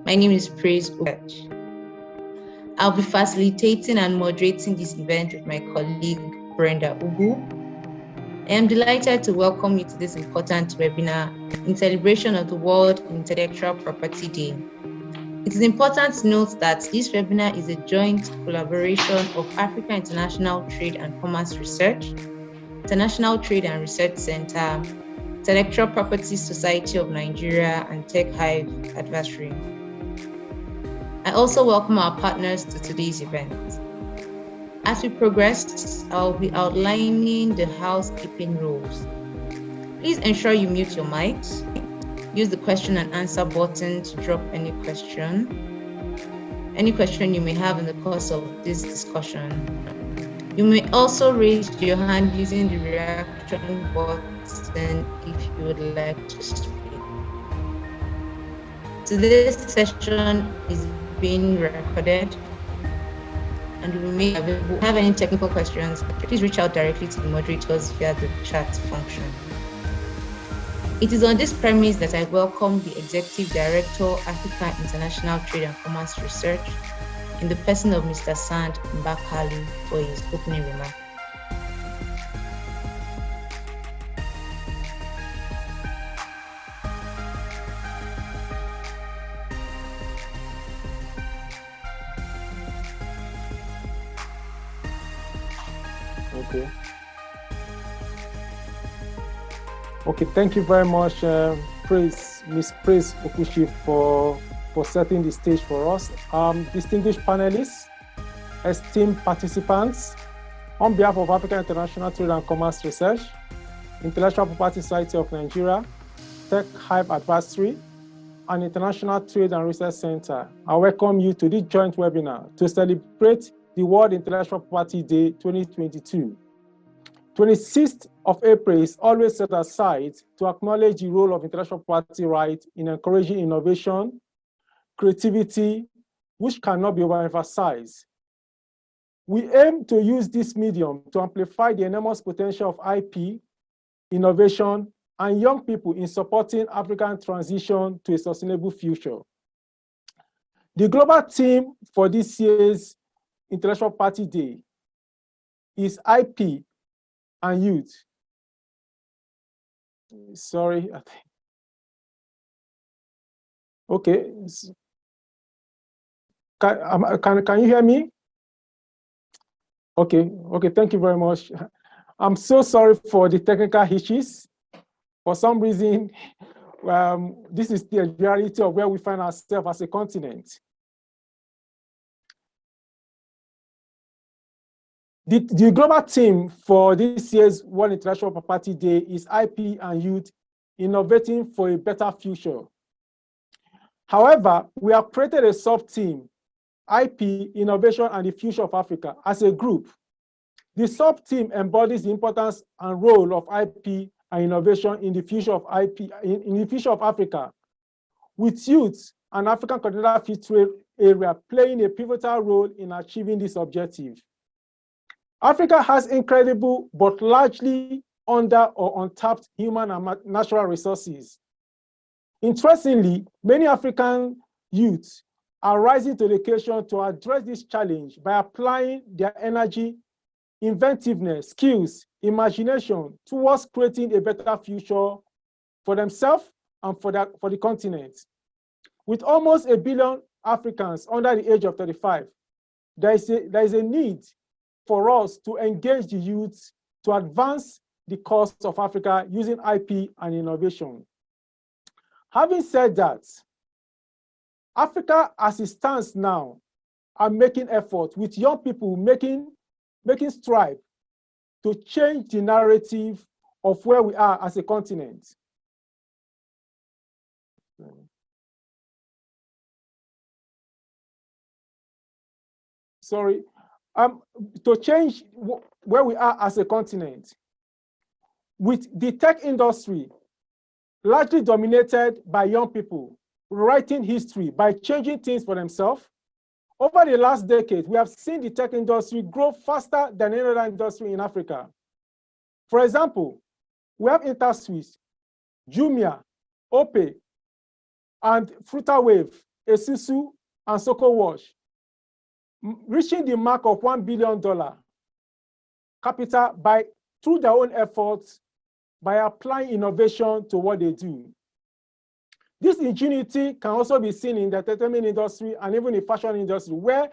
My name is Praise Okach. I'll be facilitating and moderating this event with my colleague, Brenda Ugu. I am delighted to welcome you to this important webinar in celebration of the World Intellectual Property Day. It is important to note that this webinar is a joint collaboration of Africa International Trade and Commerce Research, International Trade and Research Center, Intellectual Property Society of Nigeria, and Tech Hive Advisory. I also welcome our partners to today's event. As we progress, I'll be outlining the housekeeping rules. Please ensure you mute your mics. Use the question and answer button to drop any question you may have in the course of this discussion. You may also raise your hand using the reaction button if you would like to speak. Today's session is being recorded and we may have any technical questions, please reach out directly to the moderators via the chat function. It is on this premise that I welcome the Executive Director, Africa International Trade and Commerce Research, in the person of Mr. Sand Mbakalu, for his opening remark. Okay, thank you very much, Miss Praise Okushi, for setting the stage for us. Distinguished panelists, esteemed participants, on behalf of Africa International Trade and Commerce Research, Intellectual Property Society of Nigeria, Tech Hive Advisory, and International Trade and Research Center, I welcome you to this joint webinar to celebrate the World Intellectual Property Day 2022. 26th of April is always set aside to acknowledge the role of intellectual property rights in encouraging innovation, creativity, which cannot be overemphasized. We aim to use this medium to amplify the enormous potential of IP, innovation, and young people in supporting African transition to a sustainable future. The global theme for this year's Intellectual Property Day is IP and youth. Sorry. Okay. Can you hear me? Okay. Thank you very much. I'm so sorry for the technical hitches. For some reason, this is the reality of where we find ourselves as a continent. The global theme for this year's World Intellectual Property Day is IP and Youth, Innovating for a Better Future. However, we have created a sub-theme, IP, Innovation and the Future of Africa, as a group. The sub-theme embodies the importance and role of IP and innovation in the future of in the future of Africa, with youth and African Continental Free Trade area playing a pivotal role in achieving this objective. Africa has incredible but largely under or untapped human and natural resources. Interestingly, many African youths are rising to the occasion to address this challenge by applying their energy, inventiveness, skills, imagination towards creating a better future for themselves and for the continent. With almost 1 billion Africans under the age of 35, there is a need for us to engage the youth to advance the cause of Africa using IP and innovation. Having said that, Africa as it stands now are making effort with young people making strides to change the narrative of where we are as a continent. Sorry. To change where we are as a continent, with the tech industry largely dominated by young people, writing history by changing things for themselves. Over the last decade, we have seen the tech industry grow faster than any other industry in Africa. For example, we have InterSwiss, Jumia, Opay, and FruitaWave Esusu, and Soko Wash, reaching the mark of $1 billion capital through their own efforts by applying innovation to what they do. This ingenuity can also be seen in the entertainment industry and even in the fashion industry, where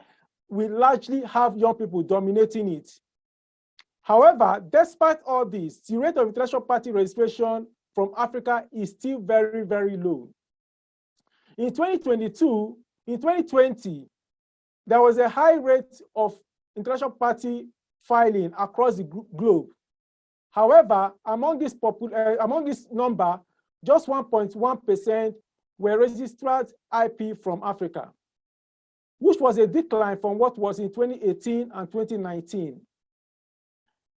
we largely have young people dominating it. However, despite all this, the rate of intellectual property registration from Africa is still very, very low. In 2020, there was a high rate of intellectual property filing across the globe. However, among this number, just 1.1% were registered IP from Africa, which was a decline from what was in 2018 and 2019.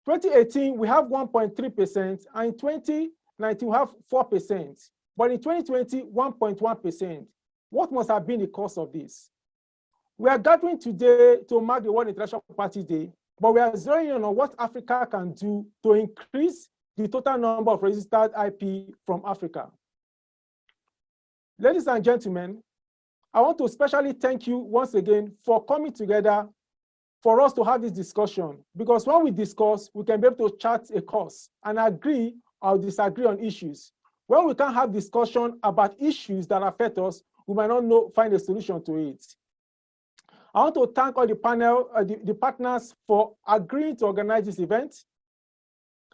2018, we have 1.3%, and in 2019, we have 4%. But in 2020, 1.1%. What must have been the cause of this? We are gathering today to mark the World Intellectual Property Day, but we are zeroing in on what Africa can do to increase the total number of registered IP from Africa. Ladies and gentlemen, I want to especially thank you once again for coming together for us to have this discussion, because when we discuss, we can be able to chart a course and agree or disagree on issues. When we can have discussion about issues that affect us, we might not find a solution to it. I want to thank all the panel, the partners for agreeing to organize this event.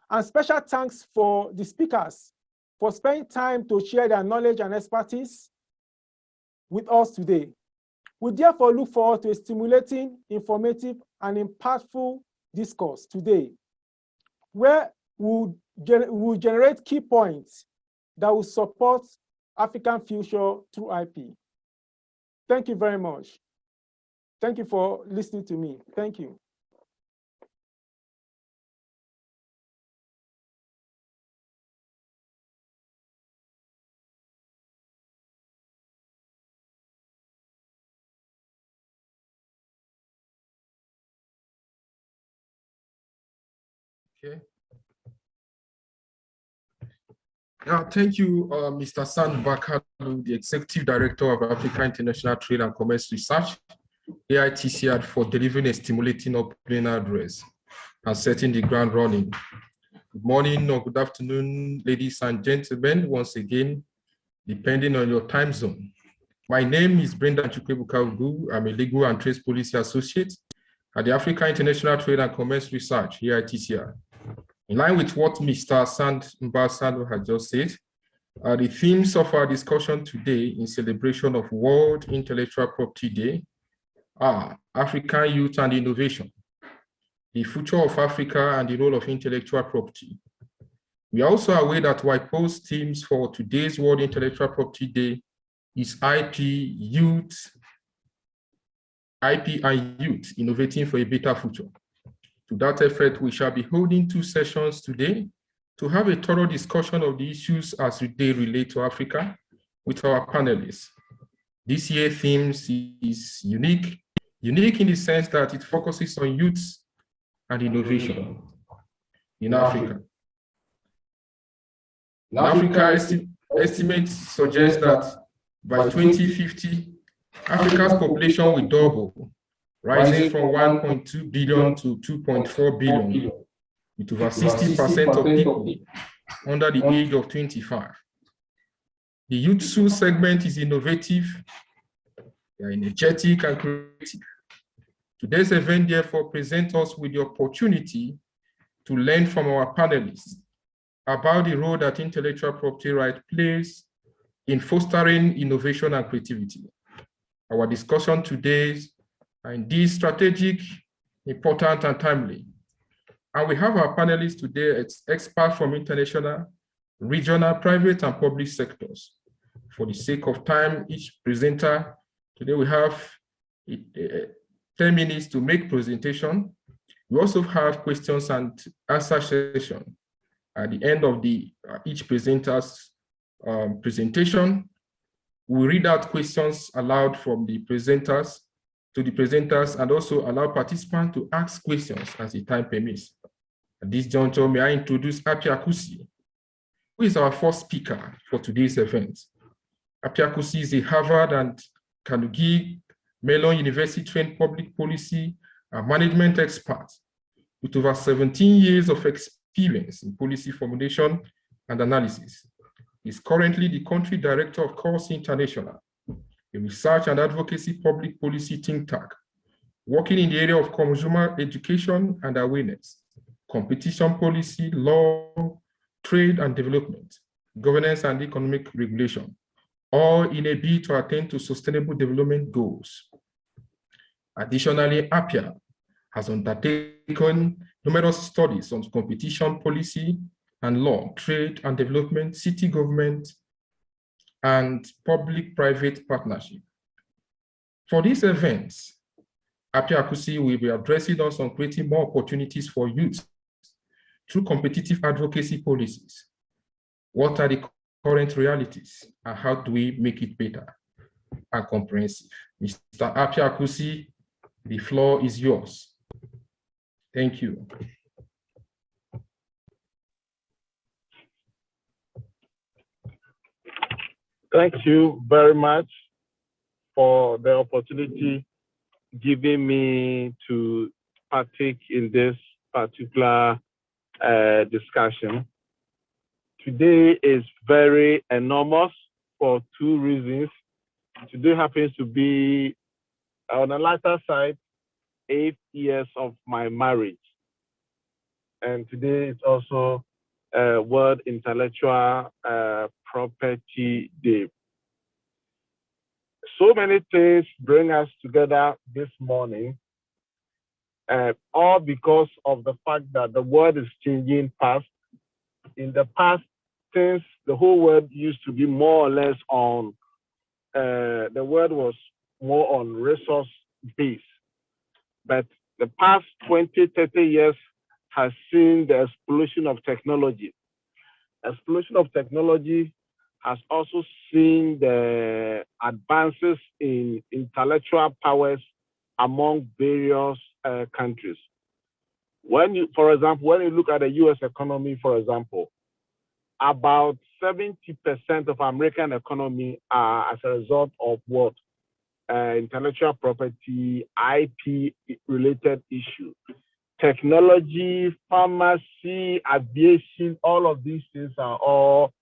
And special thanks for the speakers for spending time to share their knowledge and expertise with us today. We therefore look forward to a stimulating, informative, and impactful discourse today, where we'll generate key points that will support African future through IP. Thank you very much. Thank you for listening to me. Thank you. Okay. Now, thank you, Mr. San Bakalu, the Executive Director of Africa International Trade and Commerce Research, AITCR, for delivering a stimulating opening address and setting the ground running. Good morning or good afternoon, ladies and gentlemen, once again, depending on your time zone. My name is Brenda Chukwebuka-Ugu. I'm a Legal and Trade Policy Associate at the Africa International Trade and Commerce Research, AITCR. In line with what Mr. Mbasalo had just said, the themes of our discussion today in celebration of World Intellectual Property Day are African youth and innovation, the future of Africa and the role of intellectual property. We are also aware that WIPO's themes for today's World Intellectual Property Day is IP and youth, innovating for a better future. To that effect, we shall be holding 2 sessions today to have a thorough discussion of the issues as they relate to Africa with our panelists. This year's theme is unique in the sense that it focuses on youth and innovation in Africa. In Africa, estimates suggest that by 2050, Africa's population will double, rising from 1.2 billion to 2.4 billion, with over 60% of people under the age of 25. The youth segment is innovative, they are energetic and creative. Today's event therefore presents us with the opportunity to learn from our panelists about the role that intellectual property right plays in fostering innovation and creativity. Our discussion today is indeed strategic, important, and timely. And we have our panelists today, experts from international, regional, private, and public sectors. For the sake of time, each presenter, today we have 10 minutes to make presentation. We also have questions and answer session. At the end of each presenter's presentation, we'll read out questions aloud from the presenters to the presenters and also allow participants to ask questions as the time permits. At this juncture, may I introduce AfCFTA, who is our first speaker for today's event. AfCFTA is a Harvard and Kanugi Mellon University trained public policy and management expert with over 17 years of experience in policy formulation and analysis. He's currently the country director of Course International, a research and advocacy public policy think tank, working in the area of consumer education and awareness, competition policy, law, trade and development, governance and economic regulation, all in a bid to attain to sustainable development goals. Additionally, AfCFTA has undertaken numerous studies on competition policy and law, trade and development, city government, and public-private partnership. For these events, AfCFTA will be addressing us on creating more opportunities for youth through competitive advocacy policies. What are the current realities and how do we make it better and comprehensive? Mr. AfCFTA, the floor is yours. Thank you. Thank you very much for the opportunity given me to partake in this particular discussion. Today is very enormous for two reasons. Today happens to be, on the lighter side, 8 years of my marriage. And today is also World Intellectual Property Day. So many things bring us together this morning, all because of the fact that the world is changing fast. In the past, since the whole world used to be more or less on, the world was more on resource base. But the past 20, 30 years has seen the explosion of technology. Explosion of technology has also seen the advances in intellectual powers among various countries. When you, for example, when you look at the US economy, for example, about 70% of American economy are as a result of what? Intellectual property, IP related issues. Technology, pharmacy, aviation, all of these things are all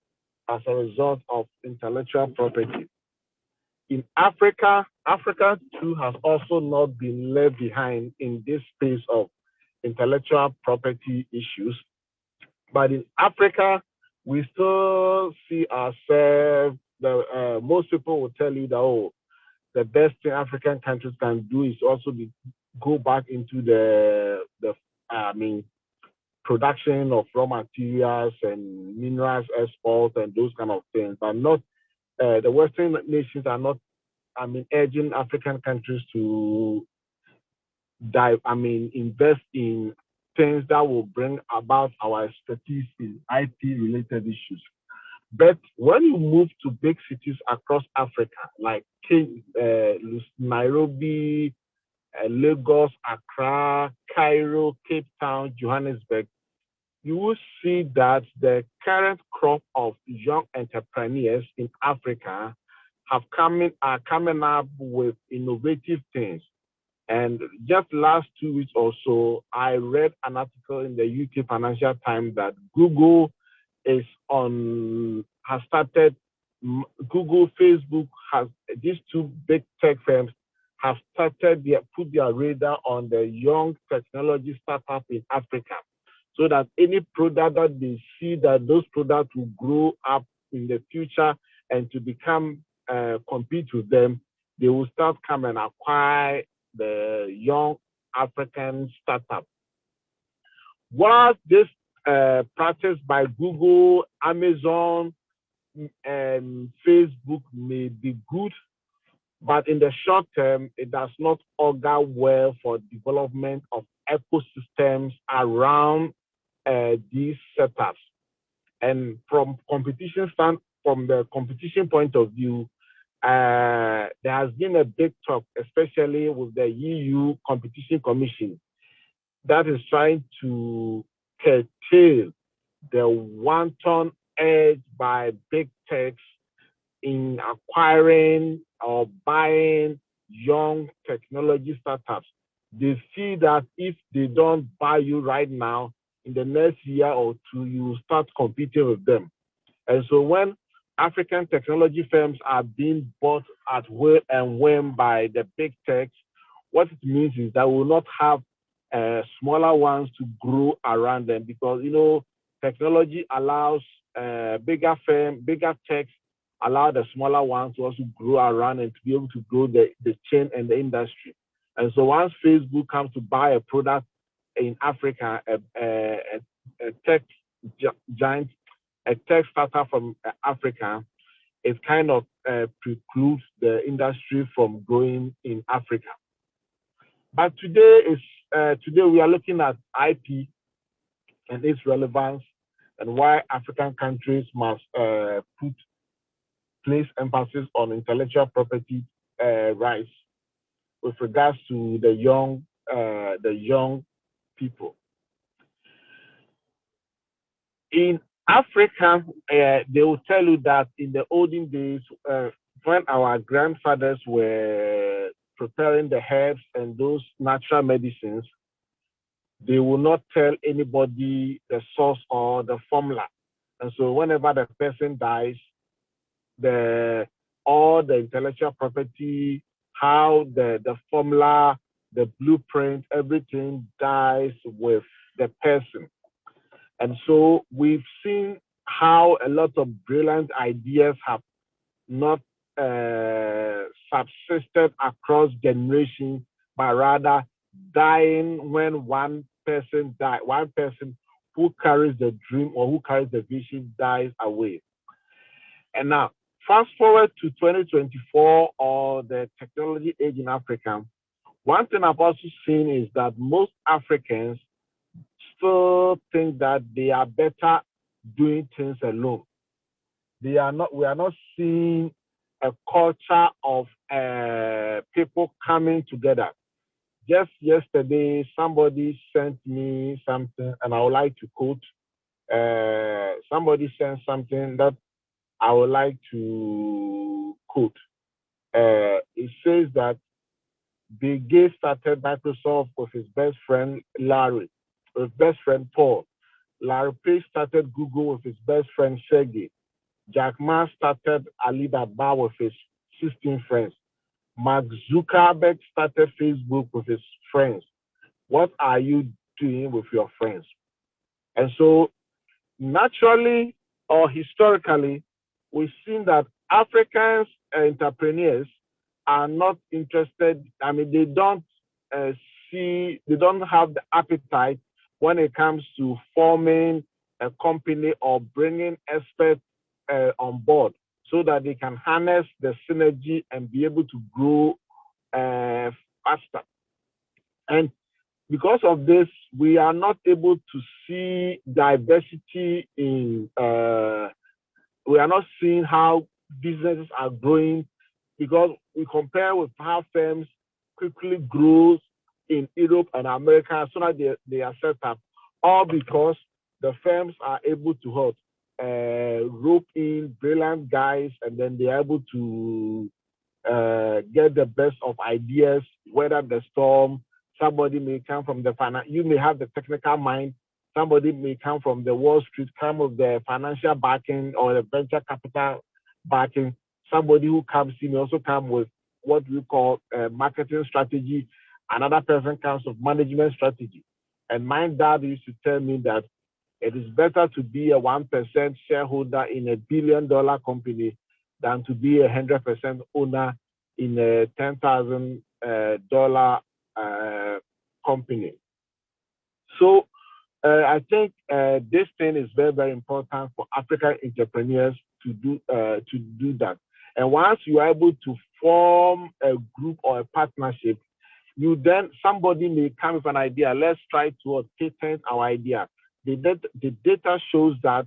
as a result of intellectual property. In Africa, Africa too has also not been left behind in this space of intellectual property issues. But in Africa, we still see ourselves, most people will tell you that, oh, the best thing African countries can do is also go back into the production of raw materials and minerals export and those kind of things, but not the Western nations are not, urging African countries to invest in things that will bring about our expertise in IP related issues. But when you move to big cities across Africa, like Nairobi, Lagos, Accra, Cairo, Cape Town, Johannesburg, you will see that the current crop of young entrepreneurs in Africa are coming up with innovative things. And just last 2 weeks or so, I read an article in the UK Financial Times that Google has started. Google, Facebook these two big tech firms have started put their radar on the young technology startup in Africa, so that any product that they see that those products will grow up in the future and to become compete with them, they will start come and acquire the young African startup. While this practice by Google, Amazon, and Facebook may be good, but in the short term, it does not augur well for development of ecosystems around these setups. And from the competition point of view, there has been a big talk, especially with the EU Competition Commission, that is trying to curtail the wanton edge by big techs in acquiring or buying young technology startups. They see that if they don't buy you right now, in the next year or two, you will start competing with them. And so when African technology firms are being bought at will and whim by the big techs, what it means is that we will not have smaller ones to grow around them, because technology allows bigger techs allow the smaller ones to also grow around and to be able to grow the chain and the industry. And so once Facebook comes to buy a product in Africa, a tech giant, a tech startup from Africa, it kind of precludes the industry from growing in Africa. But today we are looking at IP and its relevance, and why African countries must place emphasis on intellectual property rights with regards to the young people. In Africa, they will tell you that in the olden days, when our grandfathers were preparing the herbs and those natural medicines, they will not tell anybody the source or the formula. And so whenever the person dies, all the intellectual property, how the formula, the blueprint, everything dies with the person. And so we've seen how a lot of brilliant ideas have not subsisted across generations, but rather dying when one person dies, one person who carries the dream or who carries the vision dies away. And now, fast forward to 2024 or the technology age in Africa, one thing I've also seen is that most Africans still think that they are better doing things alone. We are not seeing a culture of people coming together. Just yesterday, somebody sent me something, and I would like to quote. Somebody sent something that I would like to quote. It says that Bill Gates started Microsoft with his best friend Larry, with best friend Paul. Larry Page started Google with his best friend Sergey. Jack Ma started Alibaba with his 16 friends. Mark Zuckerberg started Facebook with his friends. What are you doing with your friends? And so naturally or historically, we've seen that African entrepreneurs are not interested. I mean, they don't have the appetite when it comes to forming a company or bringing experts on board so that they can harness the synergy and be able to grow faster. And because of this, we are not able to see diversity in, we are not seeing how businesses are growing, because we compare with how firms quickly grow in Europe and America as soon as they are set up, all because the firms are able to help rope in brilliant guys, and then they are able to get the best of ideas, weather the storm. Somebody may come from the finance, you may have the technical mind. Somebody may come from the Wall Street, come with the financial backing or the venture capital backing. Somebody who comes in may also come with what we call marketing strategy. Another person comes with management strategy. And my dad used to tell me that it is better to be a 1% shareholder in a $1 billion company than to be 100% owner in a $10,000 company. So I think this thing is very, very important for African entrepreneurs to do that. And once you are able to form a group or a partnership, somebody may come with an idea. Let's try to patent our idea. The data shows that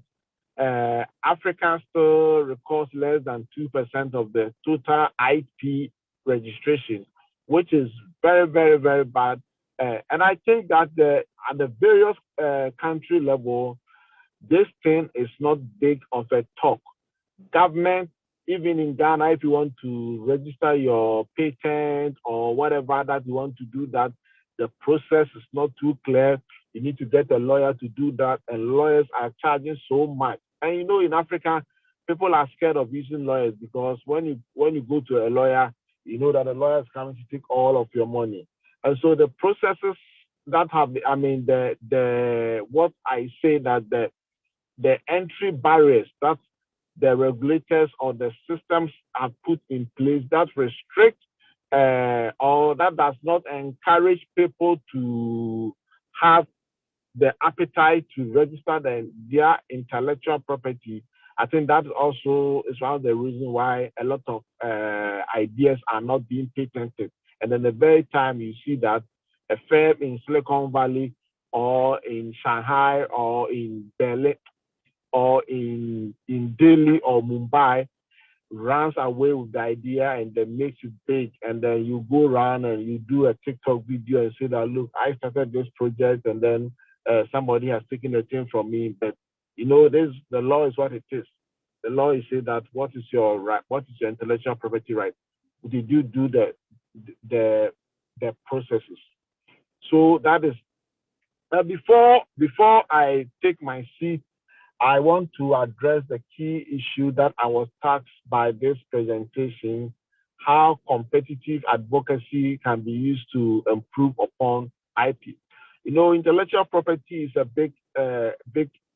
Africa still records less than 2% of the total IP registration, which is very, very, very bad. And I think that at the various country level, this thing is not big of a talk. Government even in Ghana, if you want to register your patent or whatever that you want to do, that the process is not too clear. You need to get a lawyer to do that, and lawyers are charging so much. And you know, in Africa, people are scared of using lawyers because when you go to a lawyer, you know that the lawyer is coming to take all of your money. And so the processes that have, I mean, what I say that the entry barriers that the regulators or the systems have put in place that restrict or that does not encourage people to have the appetite to register their intellectual property. I think that also is one of the reasons why a lot of ideas are not being patented. And then the very time you see that a firm in Silicon Valley or in Shanghai or in Berlin or in Delhi or Mumbai runs away with the idea and then makes it big, and then you go around and you do a TikTok video and say that, look, I started this project and then somebody has taken the thing from me. But you know, the law is what it is. The law is say that what is your right, what is your intellectual property right? Did you do the processes? So that is before I take my seat, I want to address the key issue that I was tasked by this presentation: how competitive advocacy can be used to improve upon IP. You know, intellectual property is a big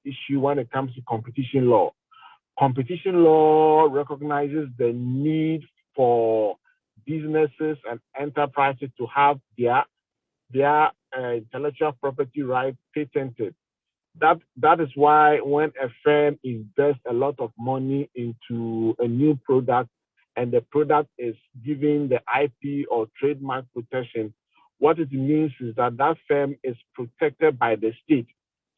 issue when it comes to competition law. Competition law recognizes the need for businesses and enterprises to have their intellectual property rights patented. That is why when a firm invests a lot of money into a new product and the product is giving the IP or trademark protection, what it means is that that firm is protected by the state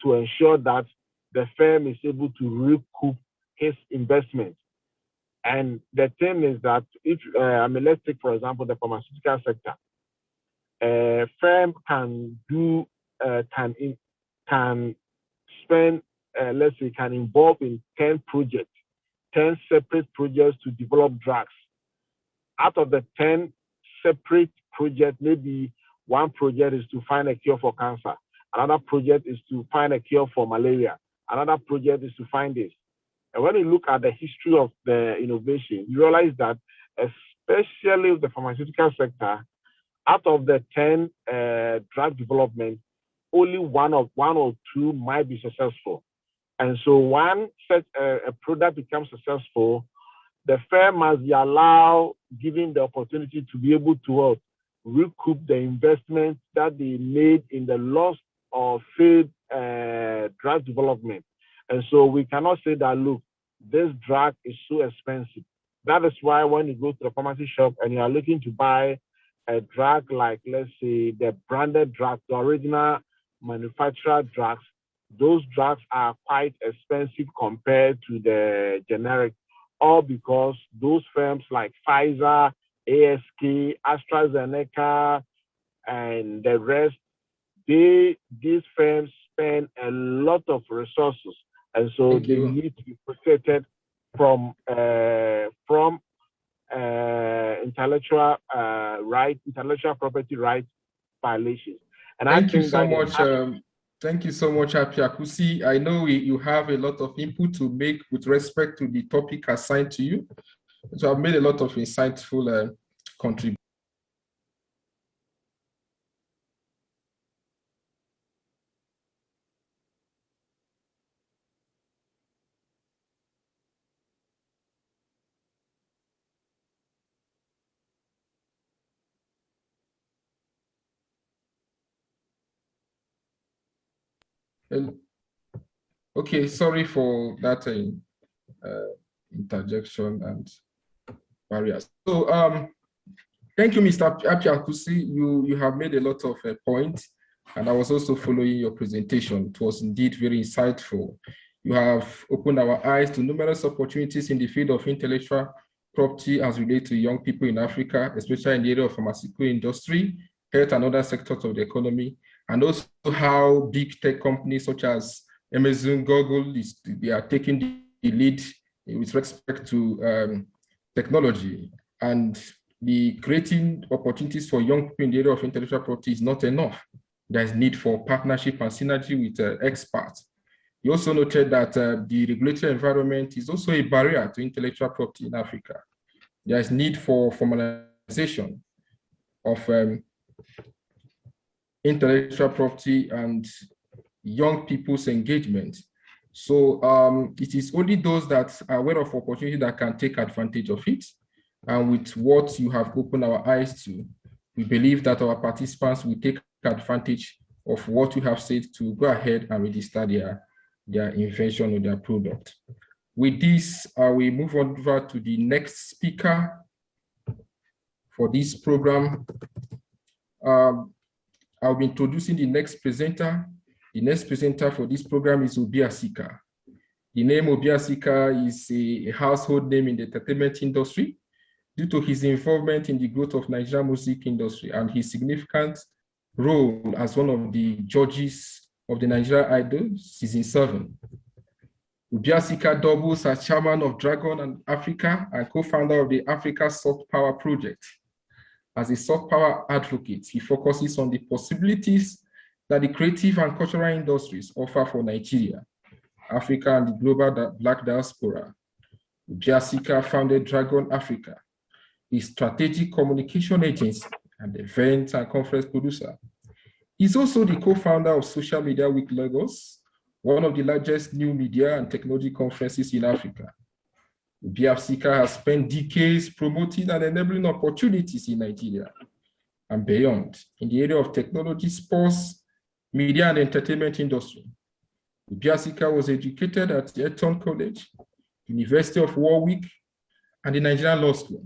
to ensure that the firm is able to recoup his investment. And the thing is that if let's take for example the pharmaceutical sector. A firm can spend, let's say, can involve in 10 projects, 10 separate projects to develop drugs. Out of the 10 separate projects, maybe one project is to find a cure for cancer. Another project is to find a cure for malaria. Another project is to find this. And when you look at the history of the innovation, you realize that especially with the pharmaceutical sector, out of the 10 drug development, only one or two might be successful. And so once such a product becomes successful, the firm must be allowed, given the opportunity to be able to recoup the investment that they made in the lost or failed drug development. And so we cannot say that, look, this drug is so expensive. That is why when you go to the pharmacy shop and you are looking to buy a drug like, let's say, the branded drug, the original manufacturer drugs, those drugs are quite expensive compared to the generic, all because those firms like Pfizer, ASK, AstraZeneca, and the rest, these firms spend a lot of resources, and so they need to be protected from intellectual property rights violations. And thank you so much. Thank you so much, AfCFTA. I know you have a lot of input to make with respect to the topic assigned to you. So I've made a lot of insightful contributions. Okay, sorry for that interjection and barriers. So thank you, Mr. AfCFTA. You have made a lot of points, and I was also following your presentation. It was indeed very insightful. You have opened our eyes to numerous opportunities in the field of intellectual property as related to young people in Africa, especially in the area of pharmaceutical industry, health and other sectors of the economy, and also how big tech companies such as Amazon, Google, they are taking the lead with respect to technology, and the creating opportunities for young people in the area of intellectual property is not enough. There's need for partnership and synergy with experts. He also noted that the regulatory environment is also a barrier to intellectual property in Africa. There's need for formalization of intellectual property and young people's engagement. So it is only those that are aware of opportunity that can take advantage of it. And with what you have opened our eyes to, we believe that our participants will take advantage of what you have said to go ahead and register their invention or their product. With this, we move on over to the next speaker for this program. I'll be introducing the next presenter. The next presenter for this program is Obiasika. The name Obiasika is a household name in the entertainment industry due to his involvement in the growth of Nigerian music industry and his significant role as one of the judges of the Nigerian Idol Season 7. Obiasika doubles as chairman of Dragon and Africa and co-founder of the Africa Soft Power Project. As a soft power advocate, he focuses on the possibilities that the creative and cultural industries offer for Nigeria, Africa, and the global Black diaspora. Obiasika founded Dragon Africa, a strategic communication agency and event and conference producer. He's also the co-founder of Social Media Week Lagos, one of the largest new media and technology conferences in Africa. Obiasika has spent decades promoting and enabling opportunities in Nigeria and beyond in the area of technology, sports, media, and entertainment industry. Obiasika was educated at Eton College, University of Warwick, and the Nigerian Law School.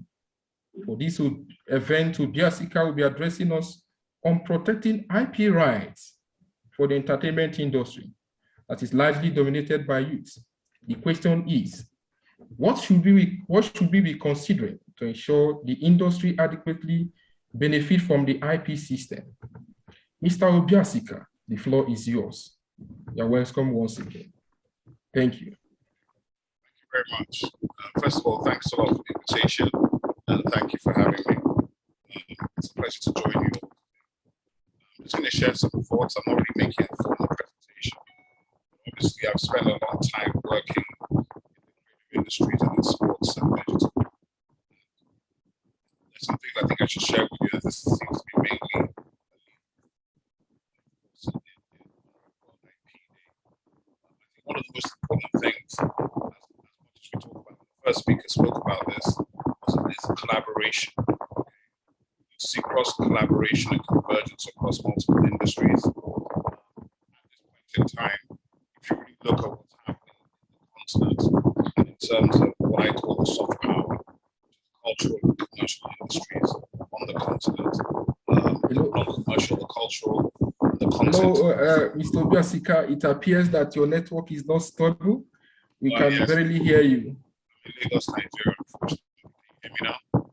For this event, Obiasika will be addressing us on protecting IP rights for the entertainment industry that is largely dominated by youth. The question is, what should we be considering to ensure the industry adequately benefit from the IP system? Mr. Obiasika, the floor is yours. You're welcome once again. Thank you. Thank you very much. First of all, thanks a lot for the invitation, and thank you for having me. It's a pleasure to join you. I'm just going to share some thoughts. I'm not really making a formal presentation. Obviously, I've spent a lot of time working in the industries and in sports and digital. There's something I think I should share with you. This seems to be mainly one of the most important things, as much as we talk about, the first speaker spoke about this, is collaboration. You see cross-collaboration and convergence across multiple industries. At this point in time, if you really look at what's happening in the continent, and in terms of what I call the soft power, cultural and commercial industries on the continent, non-commercial, the cultural, the content. Hello, Mr. Obiasika, it appears that your network is not stable. We can barely hear you. I'm in Lagos, Nigeria, unfortunately. Can you hear me now?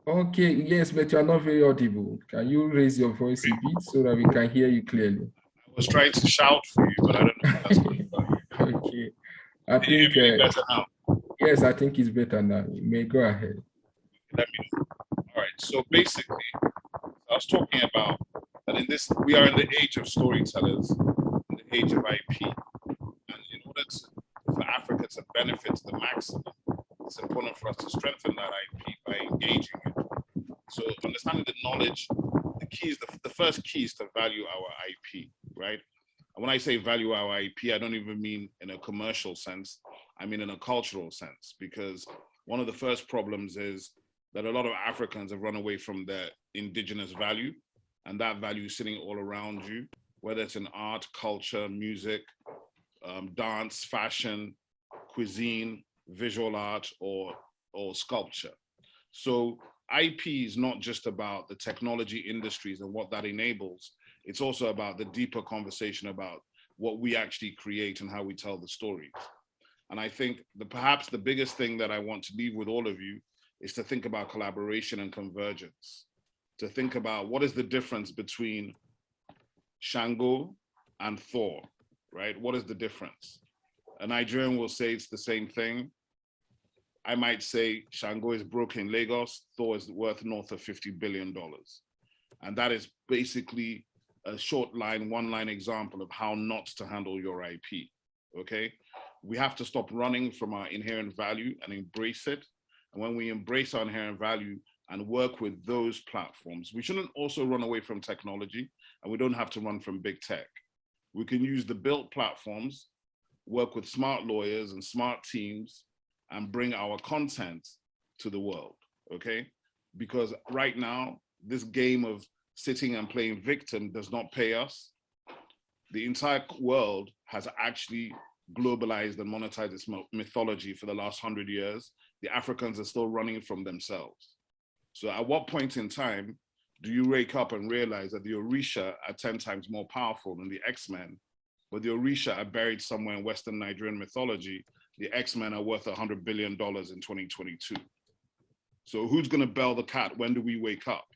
Okay, yes, but you are not very audible. Can you raise your voice a bit so that we can hear you clearly? I was trying to shout for you, but I don't know if that's going to work. Okay. I Can you think, hear me better now? yes, I think it's better now. You may go ahead. Let me know. All right, so basically, I was talking about that we are in the age of storytellers, in the age of IP. And in order for Africa to benefit to the maximum, it's important for us to strengthen that IP by engaging it. So understanding the knowledge, the first key is to value our IP, right? And when I say value our IP, I don't even mean in a commercial sense, I mean in a cultural sense, because one of the first problems is that a lot of Africans have run away from their indigenous value, and that value is sitting all around you, whether it's in art, culture, music, dance, fashion, cuisine, visual art, or sculpture. So IP is not just about the technology industries and what that enables. It's also about the deeper conversation about what we actually create and how we tell the stories. And I think perhaps the biggest thing that I want to leave with all of you is to think about collaboration and convergence, to think about what is the difference between Shango and Thor, right? What is the difference? A Nigerian will say it's the same thing. I might say Shango is broke in Lagos, Thor is worth north of $50 billion. And that is basically a short line, one line example of how not to handle your IP, okay? We have to stop running from our inherent value and embrace it. And when we embrace our inherent value and work with those platforms, we shouldn't also run away from technology, and we don't have to run from big tech. We can use the built platforms, work with smart lawyers and smart teams, and bring our content to the world, okay? Because right now, this game of sitting and playing victim does not pay us. The entire world has actually globalized and monetized its mythology for the last 100 years. The Africans are still running from themselves. So at what point in time do you wake up and realize that the Orisha are 10 times more powerful than the X-Men, but the Orisha are buried somewhere in Western Nigerian mythology? The X-Men are worth $100 billion in 2022. So who's gonna bell the cat? When do we wake up?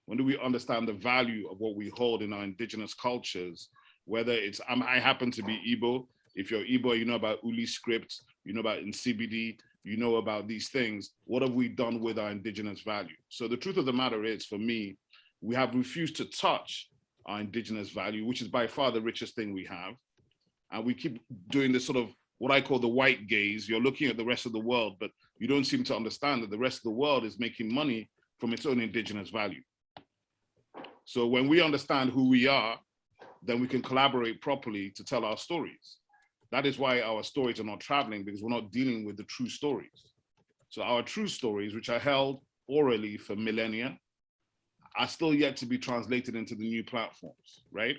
When do we understand the value of what we hold in our indigenous cultures? Whether it's, I happen to be Igbo. If you're Igbo, you know about Uli script, you know about NCBD, you know about these things. What have we done with our indigenous value? So the truth of the matter is, for me, we have refused to touch our indigenous value, which is by far the richest thing we have. And we keep doing this sort of what I call the white gaze. You're looking at the rest of the world, but you don't seem to understand that the rest of the world is making money from its own indigenous value. So when we understand who we are, then we can collaborate properly to tell our stories. That is why our stories are not traveling, because we're not dealing with the true stories. So our true stories, which are held orally for millennia, are still yet to be translated into the new platforms, right?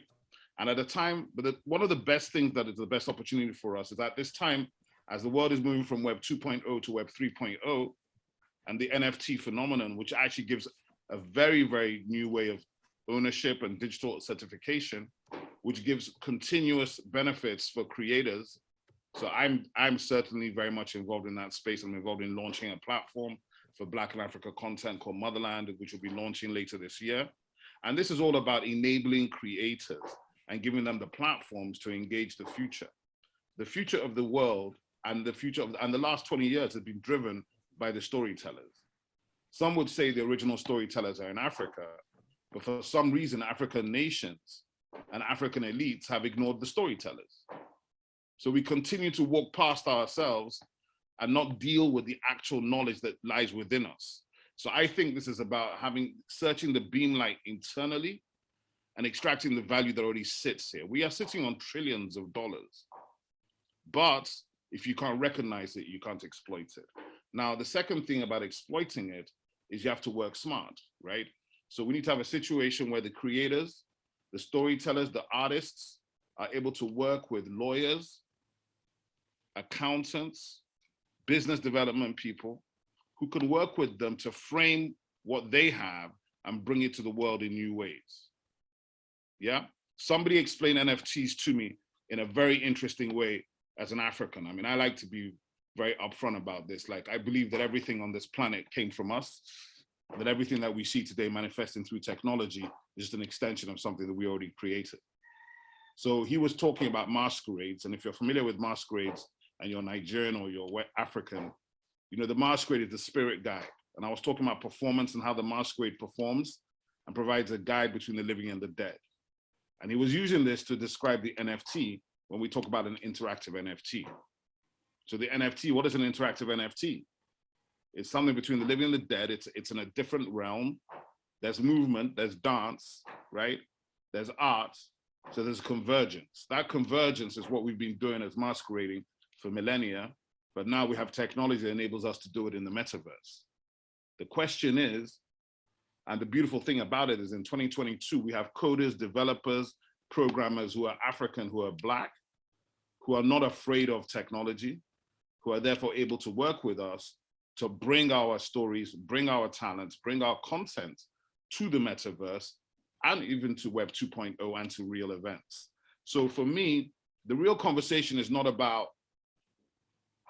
And at the time, but one of the best things that is the best opportunity for us is at this time, as the world is moving from Web 2.0 to Web 3.0, and the NFT phenomenon, which actually gives a very, very new way of ownership and digital certification, which gives continuous benefits for creators. So I'm certainly very much involved in that space. I'm involved in launching a platform for Black and Africa content called Motherland, which will be launching later this year. And this is all about enabling creators and giving them the platforms to engage the future. The future of the world and the future of, and the last 20 years has been driven by the storytellers. Some would say the original storytellers are in Africa, but for some reason, African nations and African elites have ignored the storytellers. So we continue to walk past ourselves and not deal with the actual knowledge that lies within us. So I think this is about searching the beam light internally and extracting the value that already sits here. We are sitting on trillions of dollars, but if you can't recognize it, you can't exploit it. Now, the second thing about exploiting it is you have to work smart, right? So we need to have a situation where the creators, the storytellers, the artists are able to work with lawyers, accountants, business development people who can work with them to frame what they have and bring it to the world in new ways. Yeah? Somebody explained NFTs to me in a very interesting way as an African. I mean, I like to be very upfront about this. Like, I believe that everything on this planet came from us, that everything that we see today manifesting through technology is just an extension of something that we already created. So he was talking about masquerades. And if you're familiar with masquerades and you're Nigerian or you're African, you know, the masquerade is the spirit guide. And I was talking about performance and how the masquerade performs and provides a guide between the living and the dead. And he was using this to describe the NFT when we talk about an interactive NFT. So the NFT, what is an interactive NFT? It's something between the living and the dead. It's in a different realm. There's movement, there's dance, right? There's art, so there's convergence. That convergence is what we've been doing as masquerading for millennia, but now we have technology that enables us to do it in the metaverse. The question is, and the beautiful thing about it is in 2022, we have coders, developers, programmers who are African, who are Black, who are not afraid of technology, who are therefore able to work with us to bring our stories, bring our talents, bring our content to the metaverse and even to Web 2.0 and to real events. So for me, the real conversation is not about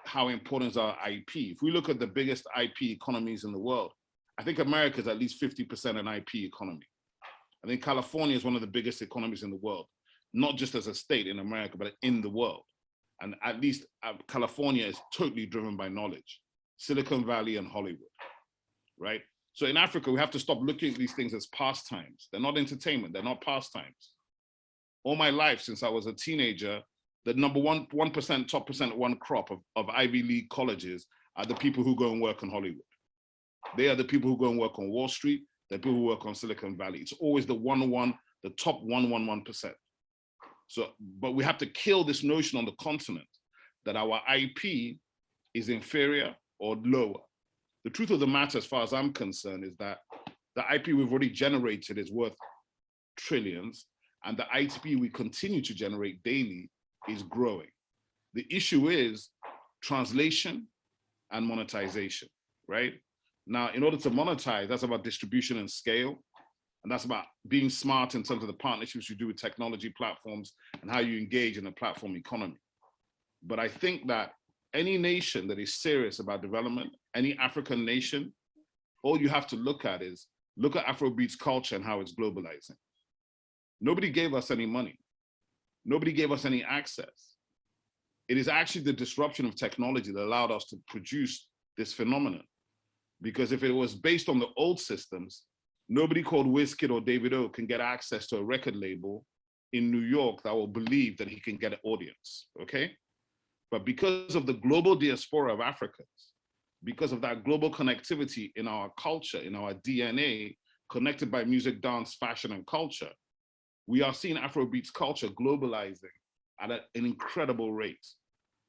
how important is our IP. If we look at the biggest IP economies in the world, I think America is at least 50% an IP economy. I think California is one of the biggest economies in the world, not just as a state in America, but in the world. And at least California is totally driven by knowledge. Silicon Valley and Hollywood, right? So in Africa, we have to stop looking at these things as pastimes. They're not entertainment, they're not pastimes. All my life, since I was a teenager, the number 1%, top percent, one crop of Ivy League colleges are the people who go and work in Hollywood. They are the people who go and work on Wall Street, the people who work on Silicon Valley. It's always the top 1%. So, but we have to kill this notion on the continent that our IP is inferior or lower. The truth of the matter, as far as I'm concerned, is that the IP we've already generated is worth trillions, and the IP we continue to generate daily is growing. The issue is translation and monetization, right? Now, in order to monetize, that's about distribution and scale, and that's about being smart in terms of the partnerships you do with technology platforms and how you engage in the platform economy. But I think that any nation that is serious about development, any African nation, all you have to look at is, look at Afrobeats culture and how it's globalizing. Nobody gave us any money. Nobody gave us any access. It is actually the disruption of technology that allowed us to produce this phenomenon. Because if it was based on the old systems, nobody called Wizkid or Davido can get access to a record label in New York that will believe that he can get an audience, okay? But because of the global diaspora of Africans, because of that global connectivity in our culture, in our DNA, connected by music, dance, fashion, and culture, we are seeing Afrobeats culture globalizing at an incredible rate.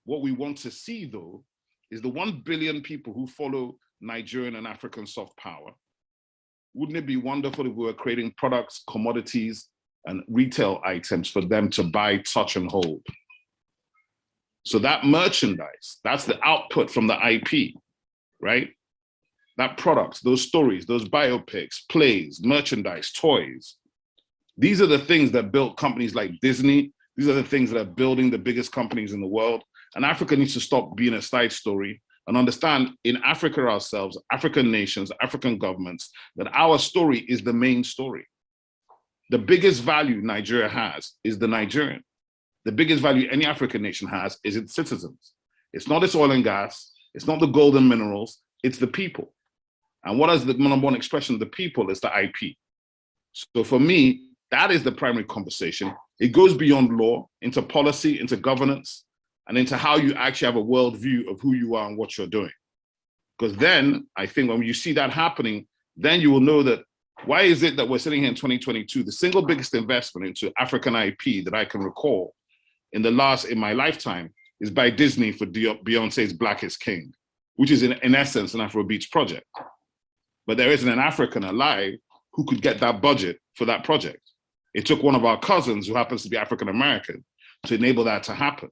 What we want to see, though, is the 1 billion people who follow Nigerian and African soft power. Wouldn't it be wonderful if we were creating products, commodities, and retail items for them to buy, touch, and hold? So that merchandise, that's the output from the IP, right? That product, those stories, those biopics, plays, merchandise, toys. These are the things that built companies like Disney. These are the things that are building the biggest companies in the world. And Africa needs to stop being a side story and understand in Africa ourselves, African nations, African governments, that our story is the main story. The biggest value Nigeria has is the Nigerian. The biggest value any African nation has is its citizens. It's not its oil and gas. It's not the golden minerals. It's the people. And what is the number one expression of the people is the IP. So for me, that is the primary conversation. It goes beyond law, into policy, into governance, and into how you actually have a world view of who you are and what you're doing. Because then, I think when you see that happening, then you will know that why is it that we're sitting here in 2022, the single biggest investment into African IP that I can recall in my lifetime is by Disney for Beyonce's Black is King, which is in essence an Afrobeats project. But there isn't an African alive who could get that budget for that project. It took one of our cousins who happens to be African-American to enable that to happen.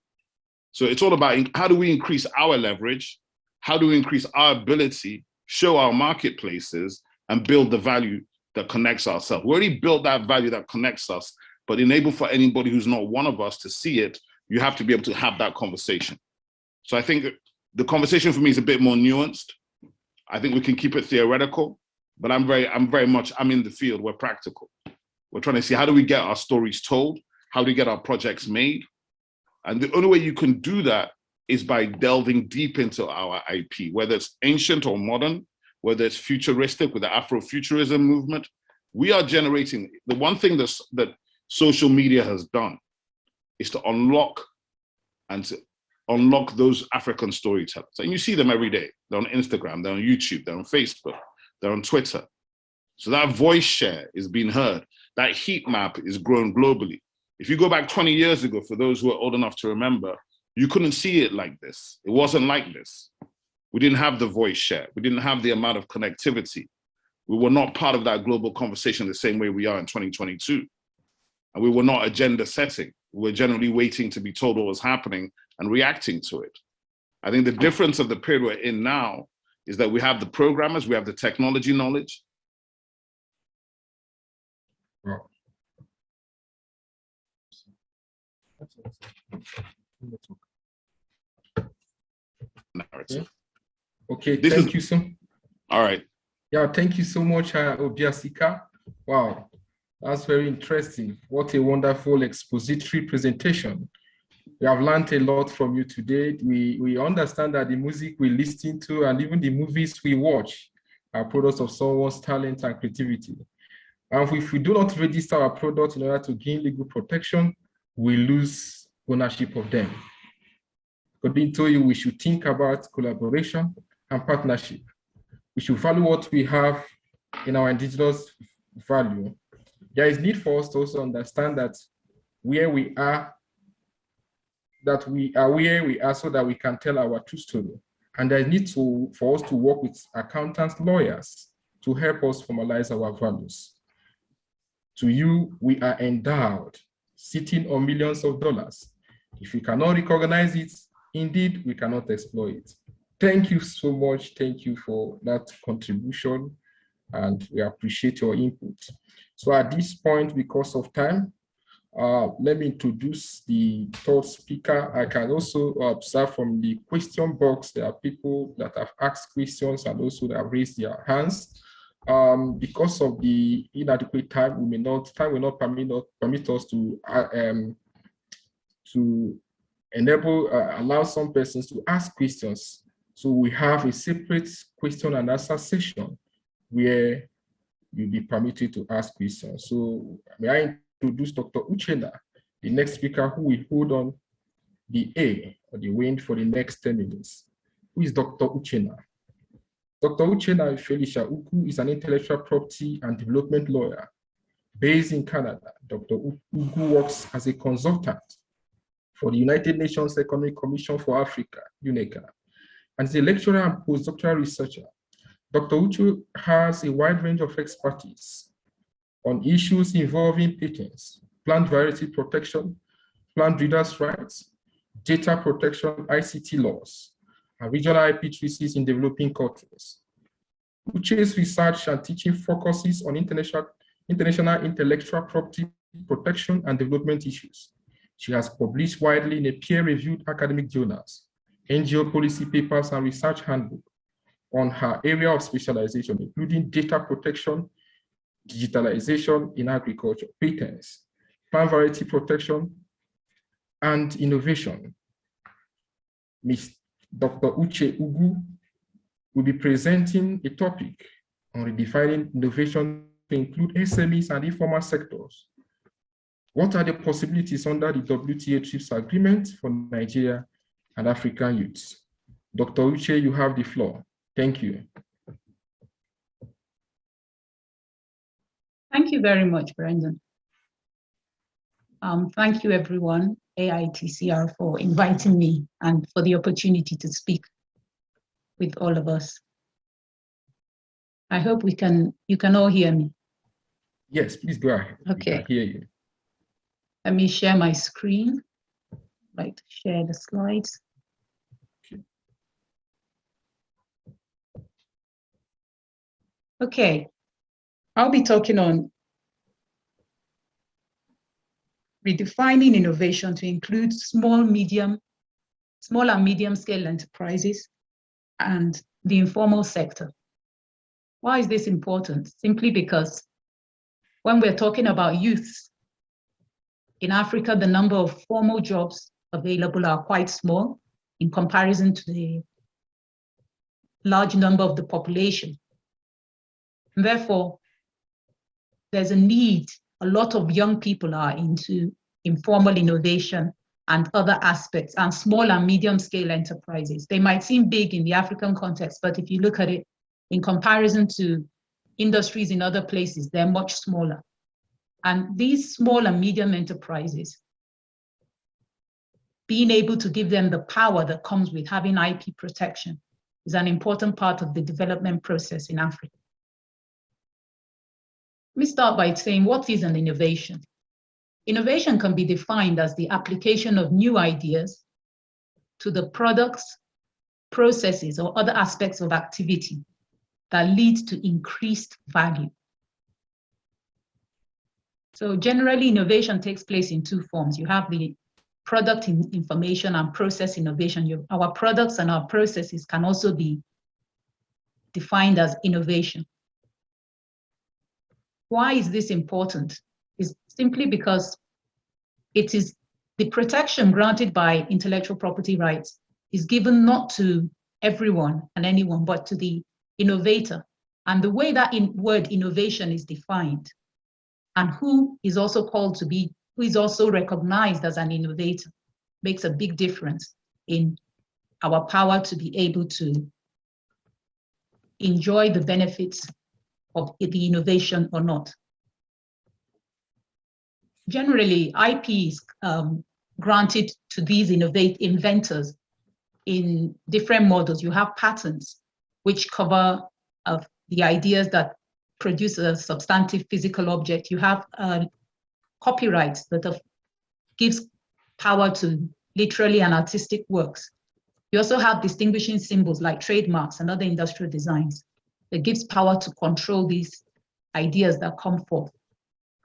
So it's all about how do we increase our leverage? How do we increase our ability, show our marketplaces, and build the value that connects ourselves? We already built that value that connects us, but enable for anybody who's not one of us to see it, you have to be able to have that conversation. So I think the conversation for me is a bit more nuanced. I think we can keep it theoretical, but I'm in the field, we're practical. We're trying to see how do we get our stories told? How do we get our projects made? And the only way you can do that is by delving deep into our IP, whether it's ancient or modern, whether it's futuristic with the Afrofuturism movement. We are generating, the one thing that social media has done is to unlock those African storytellers. And you see them every day. They're on Instagram, they're on YouTube, they're on Facebook, they're on Twitter. So that voice share is being heard. That heat map is growing globally. If you go back 20 years ago, for those who are old enough to remember, you couldn't see it like this. It wasn't like this. We didn't have the voice share. We didn't have the amount of connectivity. We were not part of that global conversation the same way we are in 2022. And we were not agenda setting. We were generally waiting to be told what was happening and reacting to it. I think the difference of the period we're in now is that we have the programmers, we have the technology knowledge. Wow. Narrative. Okay, thank you so much. All right. Yeah, thank you so much, Obiasika. Wow, that's very interesting. What a wonderful expository presentation. We have learned a lot from you today. We understand that the music we listen to and even the movies we watch are products of someone's talent and creativity. And if we do not register our product in order to gain legal protection, we lose ownership of them. According to you, we should think about collaboration and partnership. We should value what we have in our indigenous value. There is need for us to also understand that where we are, that we are where we are so that we can tell our true story. And there is need for us to work with accountants, lawyers to help us formalize our values. To you, we are endowed, sitting on millions of dollars. If we cannot recognize it, indeed, we cannot exploit it. Thank you so much. Thank you for that contribution, and we appreciate your input. So at this point, because of time, let me introduce the third speaker. I can also observe from the question box, there are people that have asked questions and also that have raised their hands. Because of the inadequate time, time will not permit us to allow some persons to ask questions. So we have a separate question and answer session where you'll be permitted to ask questions. So may I introduce Dr. Uchenna, the next speaker, who will hold on the A or the wind for the next 10 minutes. Who is Dr. Uchenna? Dr. Uchenna Felicia Uku is an intellectual property and development lawyer based in Canada. Dr. Uku works as a consultant for the United Nations Economic Commission for Africa, UNECA, and is a lecturer and postdoctoral researcher. Dr. Uchu has a wide range of expertise on issues involving patents, plant variety protection, plant breeders' rights, data protection, ICT laws, and regional IP treaties in developing countries. Uche's research and teaching focuses on international intellectual property protection and development issues. She has published widely in peer-reviewed academic journals, NGO policy papers, and research handbook on her area of specialization, including data protection, digitalization in agriculture, patents, plant variety protection, and innovation. Ms. Dr. Uche Ugu will be presenting a topic on redefining innovation to include SMEs and informal sectors. What are the possibilities under the WTA TRIPS agreement for Nigeria and African youths? Dr. Uche, you have the floor. Thank you. Thank you very much, Brendan. Thank you, everyone, AITCR, for inviting me and for the opportunity to speak with all of us. I hope you can all hear me. Yes, please go ahead. Okay. We can hear you. Let me share my screen. I'd like to share the slides. Okay, I'll be talking on redefining innovation to include small and medium scale enterprises and the informal sector. Why is this important? Simply because when we're talking about youth, in Africa, the number of formal jobs available are quite small in comparison to the large number of the population. And therefore, there's a need. A lot of young people are into informal innovation and other aspects, and small and medium scale enterprises. They might seem big in the African context, but if you look at it in comparison to industries in other places, they're much smaller. And these small and medium enterprises, being able to give them the power that comes with having IP protection is an important part of the development process in Africa. Let me start by saying, what is an innovation? Innovation can be defined as the application of new ideas to the products, processes, or other aspects of activity that lead to increased value. So generally, innovation takes place in two forms. You have the product information and process innovation. Our products and our processes can also be defined as innovation. Why is this important? It's simply because it is the protection granted by intellectual property rights is given not to everyone and anyone, but to the innovator. And the way that word innovation is defined, and who is also called to be, who is also recognized as an innovator, makes a big difference in our power to be able to enjoy the benefits of the innovation or not. Generally, IP is granted to these inventors in different models. You have patents, which cover the ideas that produce a substantive physical object. You have copyrights that gives power to literary and artistic works. You also have distinguishing symbols like trademarks and other industrial designs that gives power to control these ideas that come forth.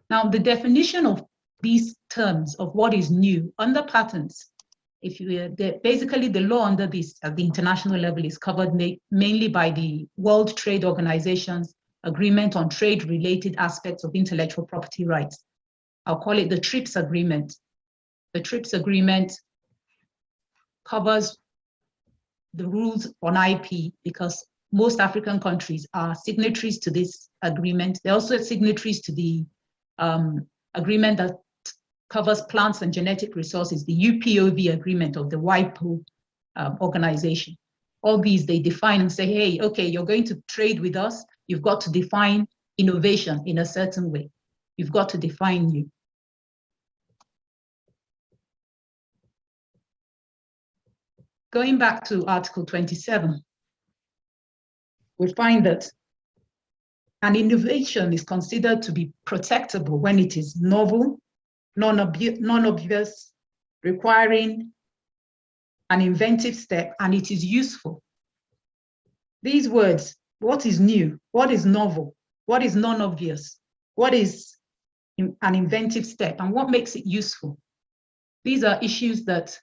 Now, the definition of these terms of what is new under patents, basically the law under this at the international level is covered mainly by the World Trade Organization's Agreement on Trade-Related Aspects of Intellectual Property Rights. I'll call it the TRIPS Agreement. The TRIPS Agreement covers the rules on IP because most African countries are signatories to this agreement. They're also signatories to the agreement that covers plants and genetic resources, the UPOV agreement of the WIPO organization. All these, they define and say, hey, okay, you're going to trade with us. You've got to define innovation in a certain way. You've got to define new. Going back to Article 27, we find that an innovation is considered to be protectable when it is novel, non-obvious, requiring an inventive step, and it is useful. These words, what is new, what is novel, what is non-obvious, what is an inventive step, and what makes it useful? These are issues that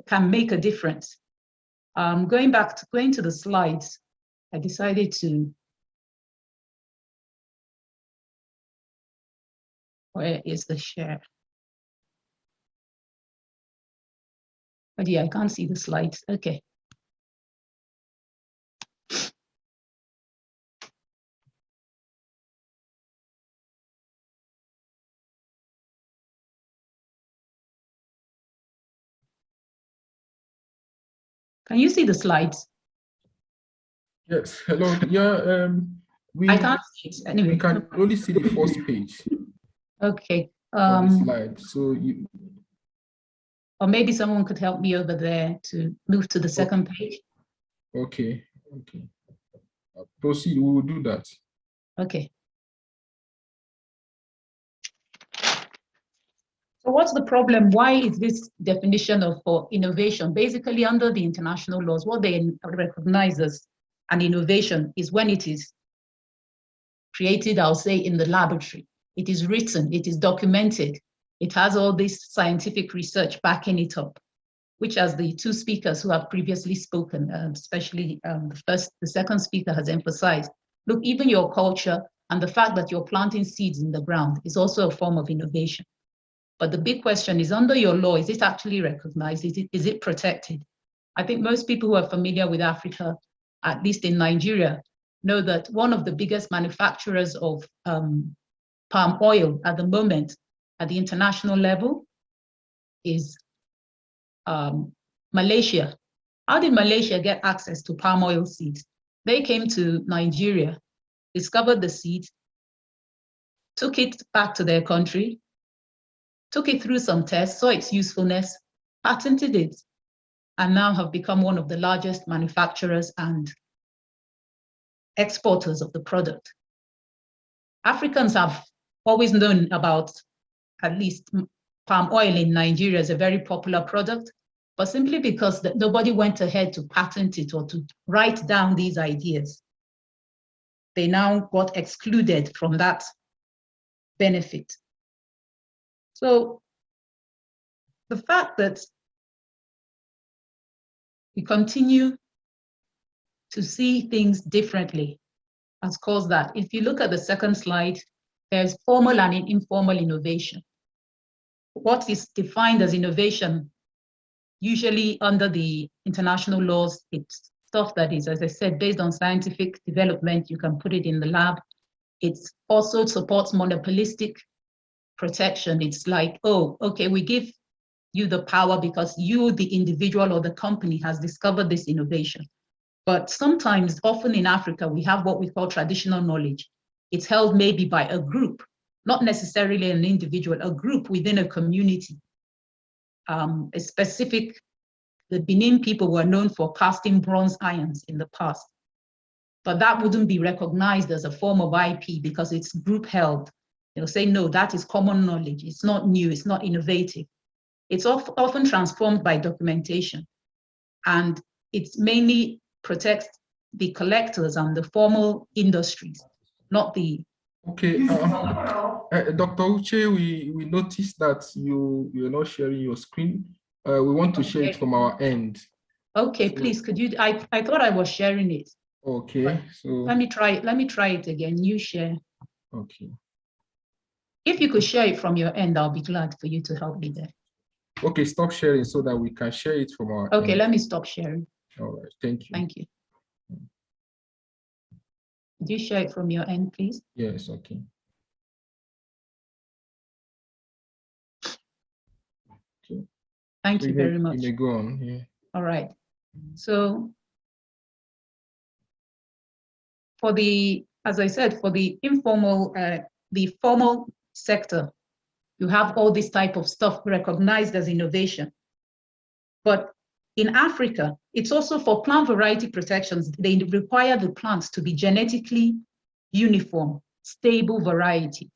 can make a difference. Going to the slides, I decided to, where is the share? But yeah, I can't see the slides. Okay. Can you see the slides? Yes, hello. Yeah, I can't see it anyway. We can only see the first page. Okay. On the slide. So you, or maybe someone could help me over there to move to the second page. Okay. Okay. Proceed. We will do that. Okay. So what's the problem? Why is this definition for innovation? Basically, under the international laws, what they recognize as an innovation is when it is created, I'll say, in the laboratory. It is written, it is documented, it has all this scientific research backing it up, which, as the two speakers who have previously spoken, especially the second speaker has emphasized, look, even your culture and the fact that you're planting seeds in the ground is also a form of innovation. But the big question is, under your law, is it actually recognized? Is it protected? I think most people who are familiar with Africa, at least in Nigeria, know that one of the biggest manufacturers of palm oil at the moment at the international level is Malaysia. How did Malaysia get access to palm oil seeds? They came to Nigeria, discovered the seeds, took it back to their country, took it through some tests, saw its usefulness, patented it, and now have become one of the largest manufacturers and exporters of the product. Africans have always known about, at least, palm oil in Nigeria as a very popular product, but simply because nobody went ahead to patent it or to write down these ideas, they now got excluded from that benefit. So the fact that we continue to see things differently has caused that. If you look at the second slide, There's formal and informal innovation. What is defined as innovation, usually under the international laws, it's stuff that is, as I said, based on scientific development. You can put it in the lab. It also supports monopolistic protection. It's like, oh, okay, we give you the power because you, the individual or the company, has discovered this innovation. But sometimes, often in Africa, we have what we call traditional knowledge. It's held maybe by a group, not necessarily an individual, a group within a community. A specific, the Benin people were known for casting bronze irons in the past. But that wouldn't be recognized as a form of IP because it's group held. They'll say, no, that is common knowledge. It's not new, it's not innovative. It's often transformed by documentation. And it's mainly protects the collectors and the formal industries, not the... Okay, Dr. Uche, we noticed that you're not sharing your screen. We want to share it from our end. Okay, so, please, could you, I thought I was sharing it. Okay, so... Let me try it again, you share. Okay. If you could share it from your end, I'll be glad for you to help me there. Okay, stop sharing so that we can share it from our Okay, end. let me stop sharing. All right, thank you. Thank you. Could you share it from your end, please? Yes, okay. Okay. Thank you very much. You may go on. Yeah. All right. So for the, as I said, for the informal, the formal sector, you have all this type of stuff recognized as innovation. But in Africa, it's also for plant variety protections. They require the plants to be genetically uniform, stable varieties.